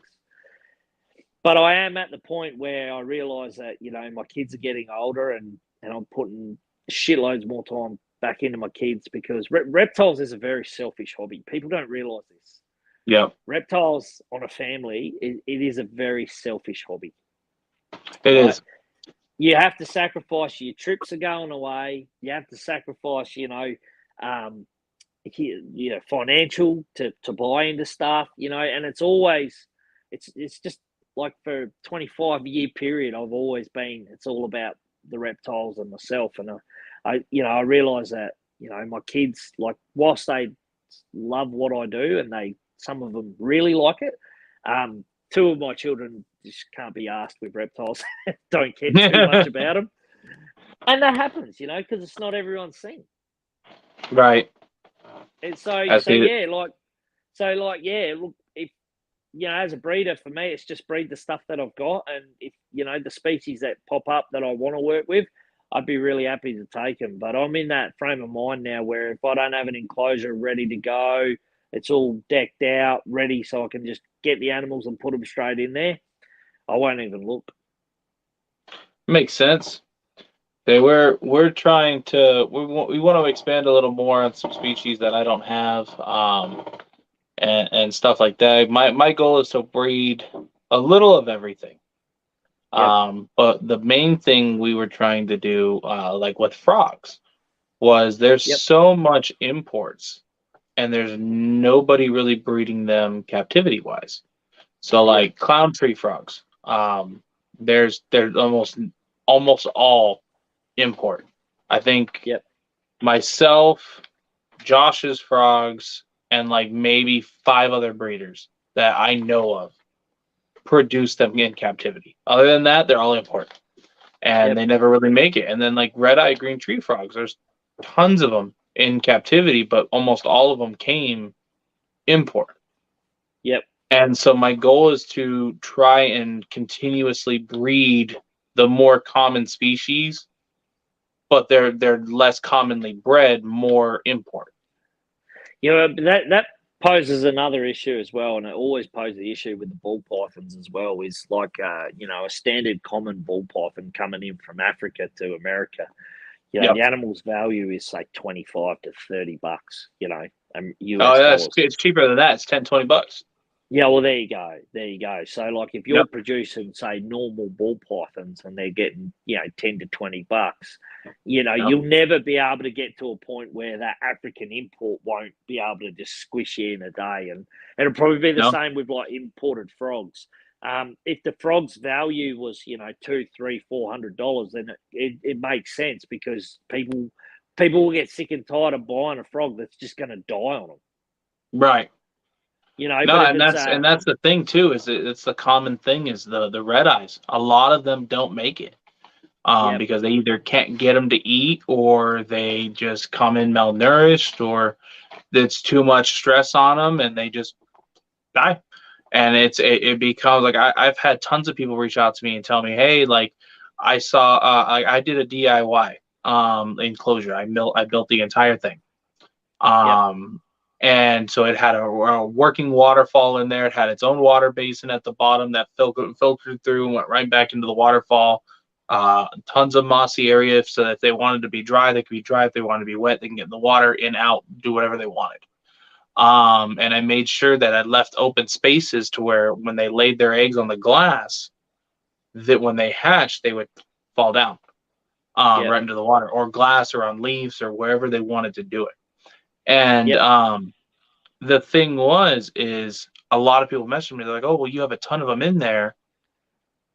But I am at the point where I realise that my kids are getting older, and I'm putting shitloads more time back into my kids, because reptiles is a very selfish hobby. People don't realise this. Yeah. Reptiles on a family, it is a very selfish hobby. It is. You have to sacrifice. Your trips are going away. You have to sacrifice, financial to buy into stuff, and it's always, it's just like, for a 25-year period, I've always been, it's all about the reptiles and myself. And I realise that, my kids, like, whilst they love what I do, and some of them really like it, two of my children just can't be asked with reptiles. Don't care too much about them. And that happens, because it's not everyone's thing. Right. And as so he, yeah, like yeah, look, if as a breeder, for me, it's just breed the stuff that I've got, and if the species that pop up that I want to work with, I'd be really happy to take them. But I'm in that frame of mind now where if I don't have an enclosure ready to go, it's all decked out, ready, so I can just get the animals and put them straight in there. I won't even look. makes sense. We're trying to we want to expand a little more on some species that I don't have, and stuff like that. My goal is to breed a little of everything. Yep, But the main thing we were trying to do, like with frogs, was there's yep, so much imports, and there's nobody really breeding them captivity wise. So yep, like clown tree frogs, there's almost all import. I think yep. myself, Josh's frogs, and like maybe five other breeders that I know of produce them in captivity. Other than that, they're all import, and Yep. they never really make it. And then like red eye green tree frogs, there's tons of them in captivity, but almost all of them came import. Yep. And so my goal is to try and continuously breed the more common species, but they're less commonly bred, more import. That poses another issue as well, and it always poses the issue with the ball pythons as well. Is like a standard common ball python coming in from Africa to America. Yep. The animal's value is like $25 to $30. Oh, US yeah, dollars. it's cheaper than that. It's 10-20 bucks. Yeah, well, there you go. There you go. So, like, if you're Yep. producing, say, normal ball pythons and they're getting, $10 to $20, Yep. you'll never be able to get to a point where that African import won't be able to just squish you in a day. And it'll probably be the No. same with like imported frogs. If the frog's value was, two, three, $400, then it makes sense because people will get sick and tired of buying a frog that's just going to die on them. Right. No, But if and it's that's the thing too, is it's the common thing is the red eyes. A lot of them don't make it. yep, Because they either can't get them to eat, or they just come in malnourished, or it's too much stress on them and they just die. And it becomes like I've had tons of people reach out to me and tell me, hey, like I saw I did a DIY enclosure. I built the entire thing. yep, And so it had a working waterfall in there. It had its own water basin at the bottom that filtered through and went right back into the waterfall. Tons of mossy area, so that if they wanted to be dry, they could be dry. If they wanted to be wet, they can get in the water, in, out, do whatever they wanted. And I made sure that I left open spaces to where when they laid their eggs on the glass, that when they hatched, they would fall down yep, right into the water, or glass, or on leaves, or wherever they wanted to do it. And yep. the thing is a lot of people messaged me. They're like, "Oh, well, you have a ton of them in there.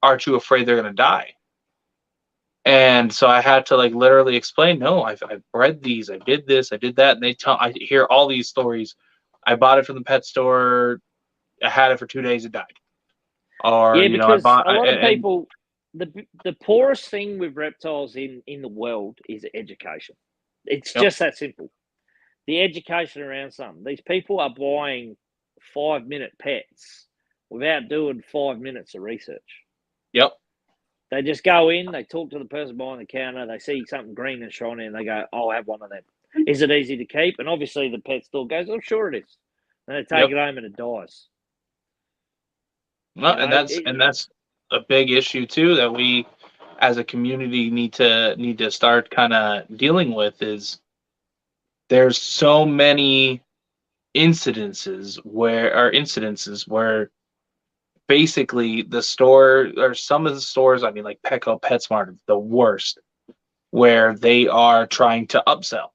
Aren't you afraid they're going to die?" And so I had to like literally explain, no, I've bred these, I did this, I did that. And I hear all these stories. I bought it from the pet store. I had it for 2 days, it died. Or, Yeah, I because bought, a lot of and people, the poorest thing with reptiles in the world is education. It's yep, just that simple. The education around something. These people are buying 5-minute pets without doing 5 minutes of research. yep, They just go in, they talk to the person behind the counter, they see something green and shiny, and they go, "I'll have one of them." Is it easy to keep? And obviously, the pet store goes, "I'm sure it is." And they take yep. it home and it dies. No, You and know, that's a big issue too, that we as a community need to start kind of dealing with. Is there's so many incidences where basically the store, or some of the stores, I mean, like Petco, PetSmart, the worst, where they are trying to upsell.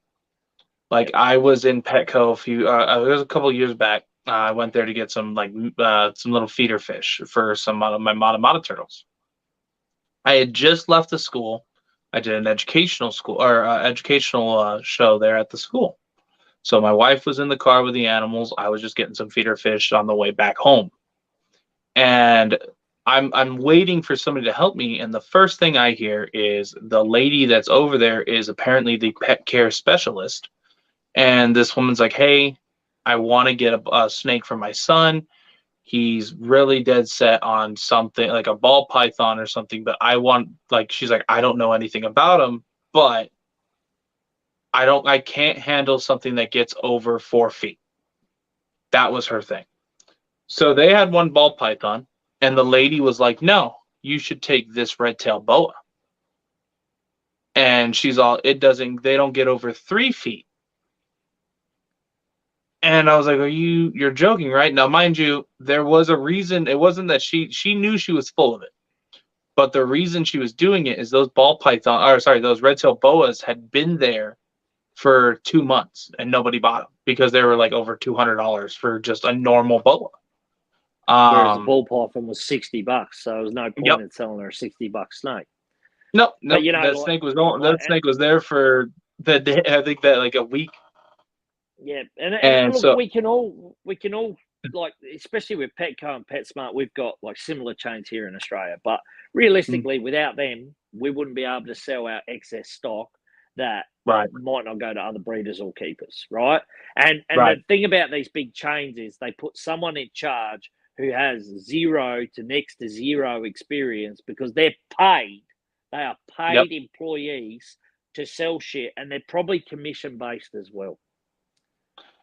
Like yep, I was in Petco it was a couple of years back. I went there to get some like some little feeder fish for some of my Mata turtles. I had just left the school. I did an educational show there at the school. So my wife was in the car with the animals. I was just getting some feeder fish on the way back home. And I'm waiting for somebody to help me, and the first thing I hear is the lady that's over there is apparently the pet care specialist, And this woman's like, hey, I want to get a snake for my son. He's really dead set on something like a ball python or something, but I want, like, she's like, I don't know anything about him, but I can't handle something that gets over 4 feet. That was her thing. So they had one ball python, and the lady was like, no, you should take this red tail boa. And she's all, they don't get over 3 feet. And I was like, you're joking, right? Now, mind you, there was a reason. It wasn't that she knew she was full of it. But the reason she was doing it is those those red tail boas had been there for 2 months and nobody bought them because they were like over $200 for just a normal boa. Whereas the ball python was $60, so there was no point in selling her a $60 snake. No, but, you know, that snake was going. That snake was there for the day. I think that like a week. Yeah, and look, so we can all like, especially with Petco and PetSmart, we've got like similar chains here in Australia. But realistically, without them, we wouldn't be able to sell our excess stock that might not go to other breeders or keepers, right? And the thing about these big chains is they put someone in charge who has zero to next to zero experience because they're paid. They are paid employees to sell shit, and they're probably commission based as well.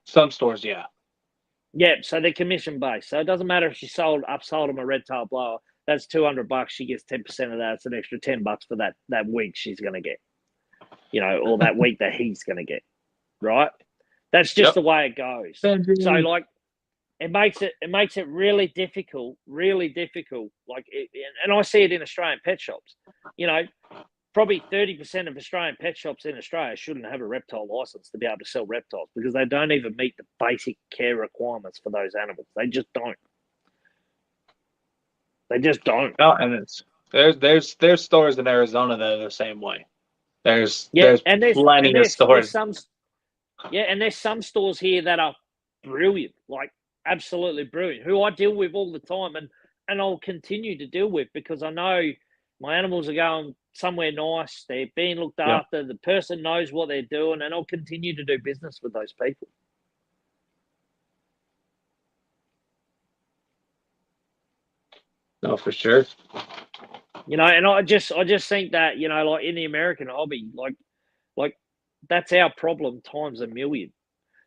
Some stores, yeah. Yeah, so they're commission based. So it doesn't matter if she upsold them a red tail blower. That's $200. She gets 10% of that. It's an extra $10 for that week she's going to get, you know, or that week that he's going to get, right? That's just the way it goes. So like, it makes it really difficult. Like, and I see it in Australian pet shops. You know, probably 30% of Australian pet shops in Australia shouldn't have a reptile license to be able to sell reptiles because they don't even meet the basic care requirements for those animals. They just don't. No, and there's stores in Arizona that are the same way. There's plenty of stores. There's some stores here that are brilliant, like absolutely brilliant, who I deal with all the time, and I'll continue to deal with because I know my animals are going somewhere nice. They're being looked after. The person knows what they're doing, and I'll continue to do business with those people. No, for sure. You know, and I just think that, you know, like in the American hobby, like that's our problem times a million.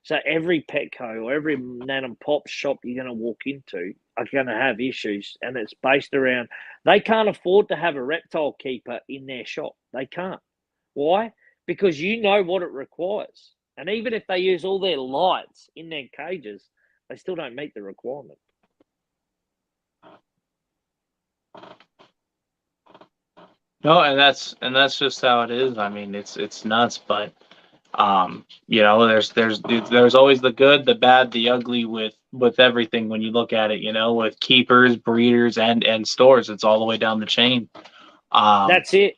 So every Petco or every nan and pop shop you're going to walk into are going to have issues, and it's based around they can't afford to have a reptile keeper in their shop. They can't. Why? Because you know what it requires, and even if they use all their lights in their cages, they still don't meet the requirement. No, and that's just how it is. I mean, it's nuts, but you know, there's always the good, the bad, the ugly with everything when you look at it, you know, with keepers, breeders, and stores. It's all the way down the chain. That's it.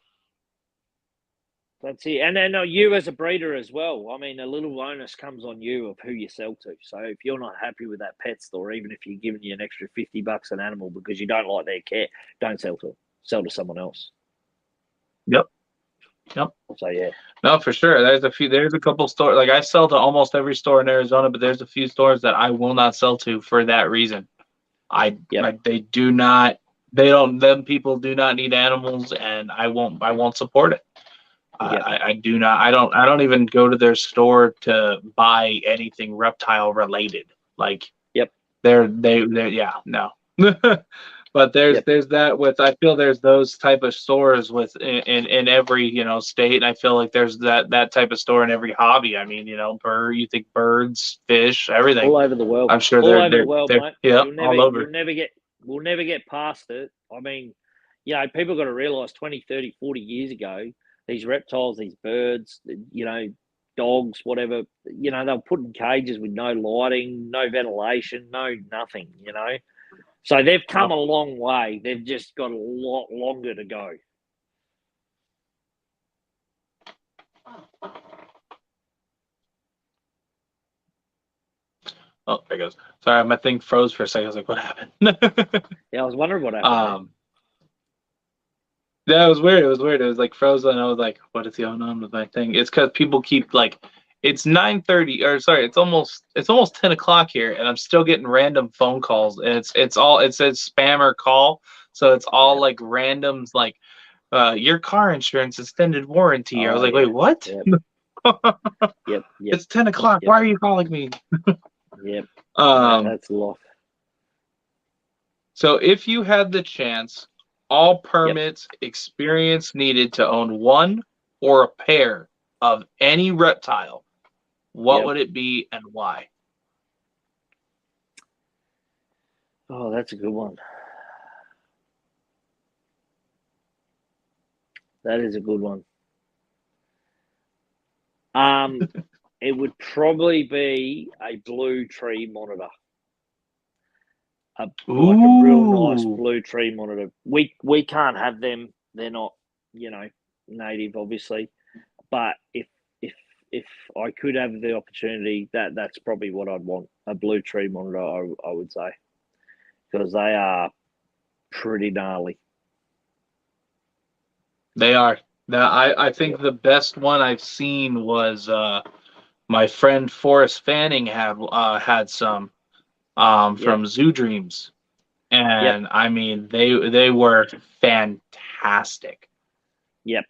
And then you as a breeder as well. I mean, a little onus comes on you of who you sell to. So if you're not happy with that pet store, even if you're giving you an extra $50 an animal because you don't like their care, don't sell to them. Sell to someone else. Yep. So yeah. No, for sure. There's a couple stores. Like, I sell to almost every store in Arizona, but there's a few stores that I will not sell to for that reason. They do not. Them people do not need animals, and I won't support it. I do not. I don't even go to their store to buy anything reptile related. Like, they're no. But there's that with, I feel there's those type of stores with in every, you know, state, and I feel like there's that type of store in every hobby. I mean, you know, you think birds, fish, everything all over the world. I'm sure all over the world, mate. Yeah, all over. We'll never get past it. I mean, you know, people got to realize 20, 30, 40 years ago, these reptiles, these birds, you know, dogs, whatever, you know, they were put in cages with no lighting, no ventilation, no nothing, you know. So they've come a long way. They've just got a lot longer to go. Oh, there it goes. Sorry, my thing froze for a second. I was like, what happened? Yeah, I was wondering what happened. Yeah, it was weird. It was like frozen. I was like, what is going on with my thing? It's because people keep, like, it's 9:30, or sorry, it's almost 10 o'clock here, and I'm still getting random phone calls, and it says spammer call, so it's all Yeah. like randoms, like your car insurance extended warranty. I was Oh like, wait, yeah. what? Yep. Yep. Yep. It's 10 o'clock. Yep. Why are you calling me? Yep. No, Um, that's life. so if you had the chance, all Yep. permits, experience needed to own one or a pair of any reptile, what Yep. would it be and why? Oh, that's a good one. That is a good one. It would probably be a blue tree monitor. Like a real nice Ooh, blue tree monitor. We can't have them. They're not, native, obviously. But if if I could have the opportunity, that's probably what I'd want. A blue tree monitor, I would say, because they are pretty gnarly. they are. Now, I think Yep. the best one I've seen was my friend Forrest Fanning had some Yep. from Zoo Dreams, Yep. and I mean they were fantastic. Yep.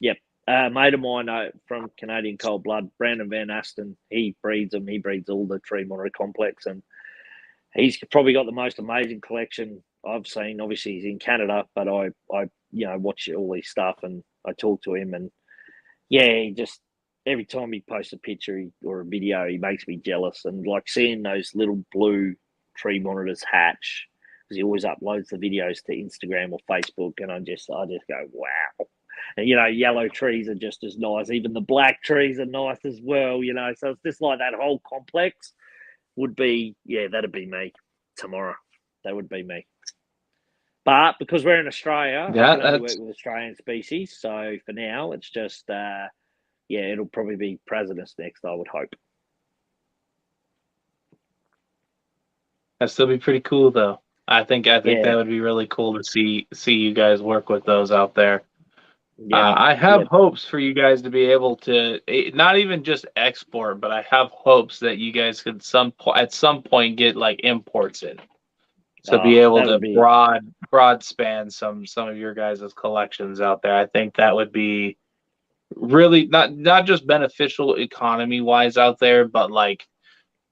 Yep. A mate of mine from Canadian Cold Blood, Brandon Van Asten, he breeds them. He breeds all the tree monitor complex, and he's probably got the most amazing collection I've seen. Obviously, he's in Canada, but I watch all his stuff and I talk to him, and yeah, he just every time he posts a picture or a video, he makes me jealous. And like seeing those little blue tree monitors hatch, because he always uploads the videos to Instagram or Facebook, and I just go, wow. And yellow trees are just as nice. Even the black trees are nice as well. So it's just like that whole complex would be, yeah, that'd be me tomorrow. That would be me. But because we're in Australia, I Yeah, can only work that's with Australian species. So for now, it's just, yeah, it'll probably be presidents next, I would hope. that'd still be pretty cool though. I think that Yeah, would be really cool to see you guys work with those out there. yep, I have yep. hopes for you guys to be able to not even just export, but I have hopes that you guys could at some point get like imports in, so Oh, be able that to would be, broad span some of your guys' collections out there. I think that would be really not just beneficial economy wise out there, but like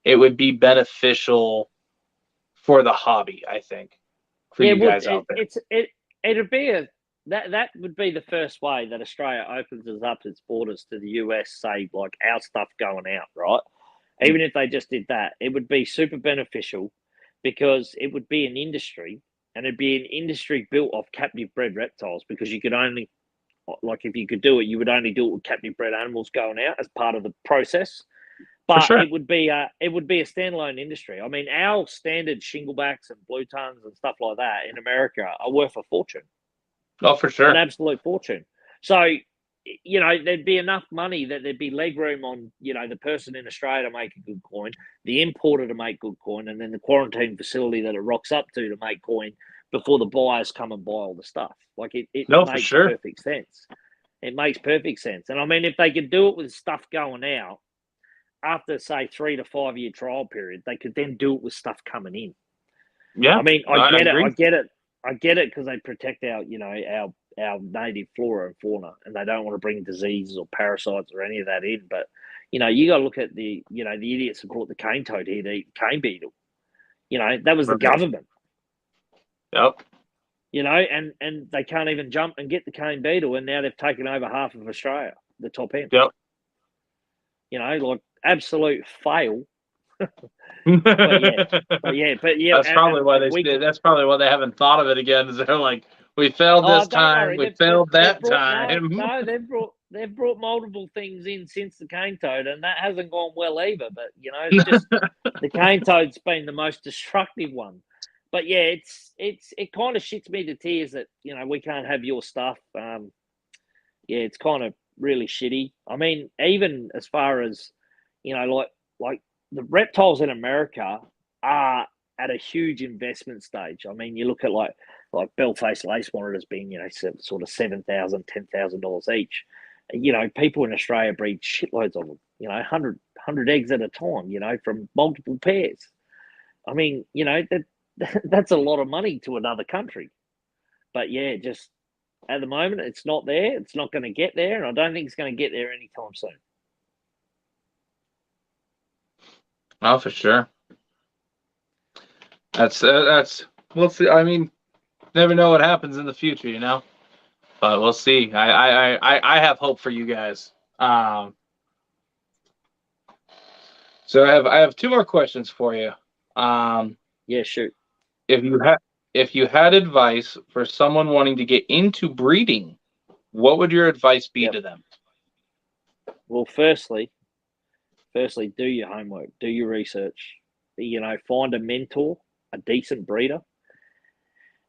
it would be beneficial for the hobby. I think for yeah, you it would. guys out there. It'd be that would be the first way that Australia opens us up its borders to the US, say, like our stuff going out, right? Even if they just did that, it would be super beneficial because it would be an industry, and it'd be an industry built off captive bred reptiles, because you could only, like, if you could do it, you would only do it with captive bred animals going out as part of the process. For But sure. it would be a standalone industry. I mean, our standard shinglebacks and blue tongues and stuff like that in America are worth a fortune, Oh, for an sure. absolute fortune. So, there'd be enough money that there'd be leg room on, the person in Australia to make a good coin, the importer to make good coin, and then the quarantine facility that it rocks up to make coin before the buyers come and buy all the stuff. Like it No, for makes sure. perfect sense. It makes perfect sense. And I mean, if they could do it with stuff going out after, say, 3 to 5 year trial period, they could then do it with stuff coming in. Yeah, I mean, I I get it. agree. I get it. I get it because they protect our native flora and fauna, and they don't want to bring diseases or parasites or any of that in. But you got to look at the idiots who brought the cane toad here to eat cane beetle. That was the Right. government. Yep. And they can't even jump and get the cane beetle, and now they've taken over half of Australia, the top end. Yep. Like absolute fail. But yeah, That's probably why and we can. that's probably why they haven't thought of it again. Is they're like, we failed Oh, this don't time, worry. we They've, failed they've that brought no, time. no. They've brought multiple things in since the cane toad, and that hasn't gone well either. But it's just the cane toad's been the most destructive one. But yeah, it kind of shits me to tears that we can't have your stuff. Yeah, it's kind of really shitty. I mean, even as far as like the reptiles in America are at a huge investment stage. I mean, you look at like bell-faced lace monitors being sort of $7,000, $10,000 each. People in Australia breed shitloads of them. 100 eggs at a time, from multiple pairs. I mean, that's a lot of money to another country. But yeah, just at the moment, it's not there. It's not going to get there, and I don't think it's going to get there anytime soon. Oh, for sure. That's we'll see. I mean, never know what happens in the future, but we'll see. I have hope for you guys. So I have two more questions for you. Yeah, shoot. If you had advice for someone wanting to get into breeding, what would your advice be to them? Well, firstly, do your homework, do your research. Find a mentor, a decent breeder,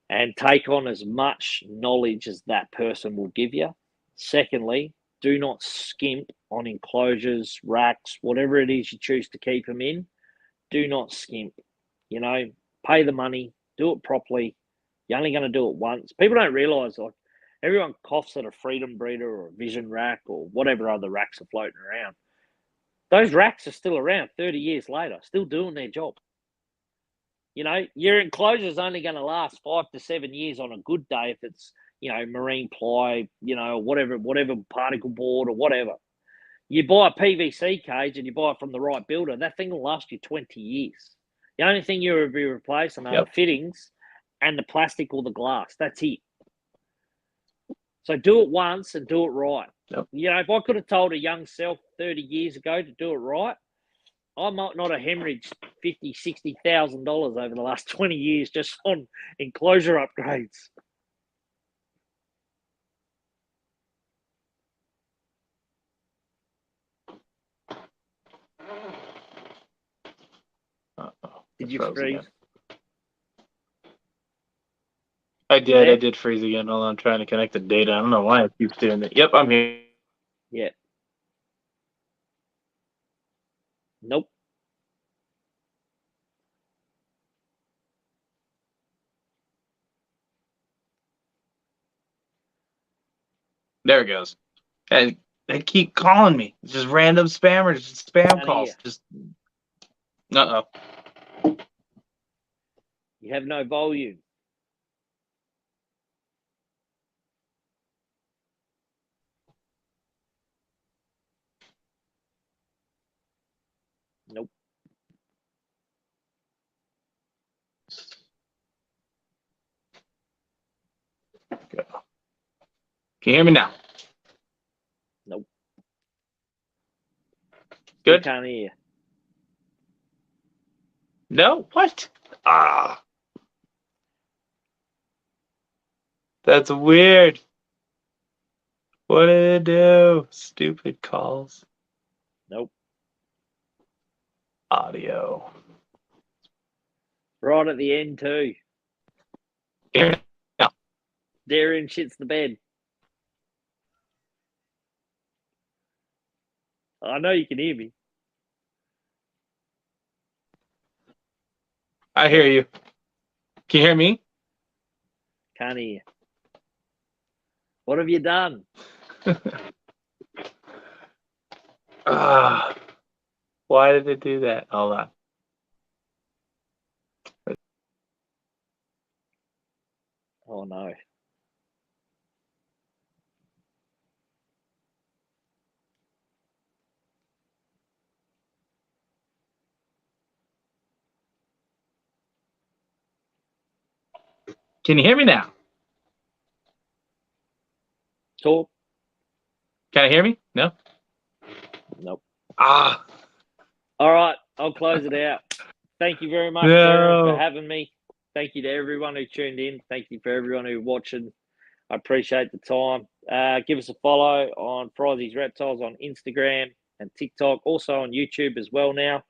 and take on as much knowledge as that person will give you. Secondly, do not skimp on enclosures, racks, whatever it is you choose to keep them in. Do not skimp. Pay the money, do it properly. You're only going to do it once. People don't realise, everyone coughs at a Freedom Breeder or a Vision rack or whatever other racks are floating around. Those racks are still around 30 years later, still doing their job. Your enclosure is only going to last 5 to 7 years on a good day if it's, marine ply, whatever particle board or whatever. You buy a PVC cage and you buy it from the right builder, that thing will last you 20 years. The only thing you'll be replacing are the fittings and the plastic or the glass. That's it. So do it once and do it right. Yep. If I could have told a young self 30 years ago to do it right, I might not have hemorrhaged $50,000, $60,000 over the last 20 years just on enclosure upgrades. Did you freeze? I did. I did freeze again. Hold on, I'm trying to connect the data. I don't know why it keeps doing that. Yep, I'm here. Yeah. Nope. There it goes. And they keep calling me. It's just random spammers, just spam calls. Just You have no volume. Nope. Go. Can you hear me now? Nope. Good. Can't hear you. No? What? That's weird. What did it do? Stupid calls. Nope. Audio. Right at the end too. Here now. Darian shits the bed. I know you can hear me. I hear you. Can you hear me? Can't hear you. What have you done? Why did it do that? Hold on. Oh no. Can you hear me now? Talk. Can you hear me? No? Nope. All right, I'll close it out. Thank you very much, Darren, for having me. Thank you to everyone who tuned in. Thank you for everyone who's watching. I appreciate the time. Give us a follow on Fryzies Reptiles on Instagram and TikTok, also on YouTube as well now.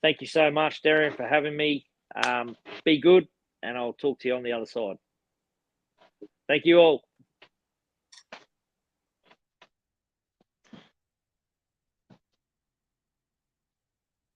Thank you so much, Darren, for having me. Be good, and I'll talk to you on the other side. Thank you all.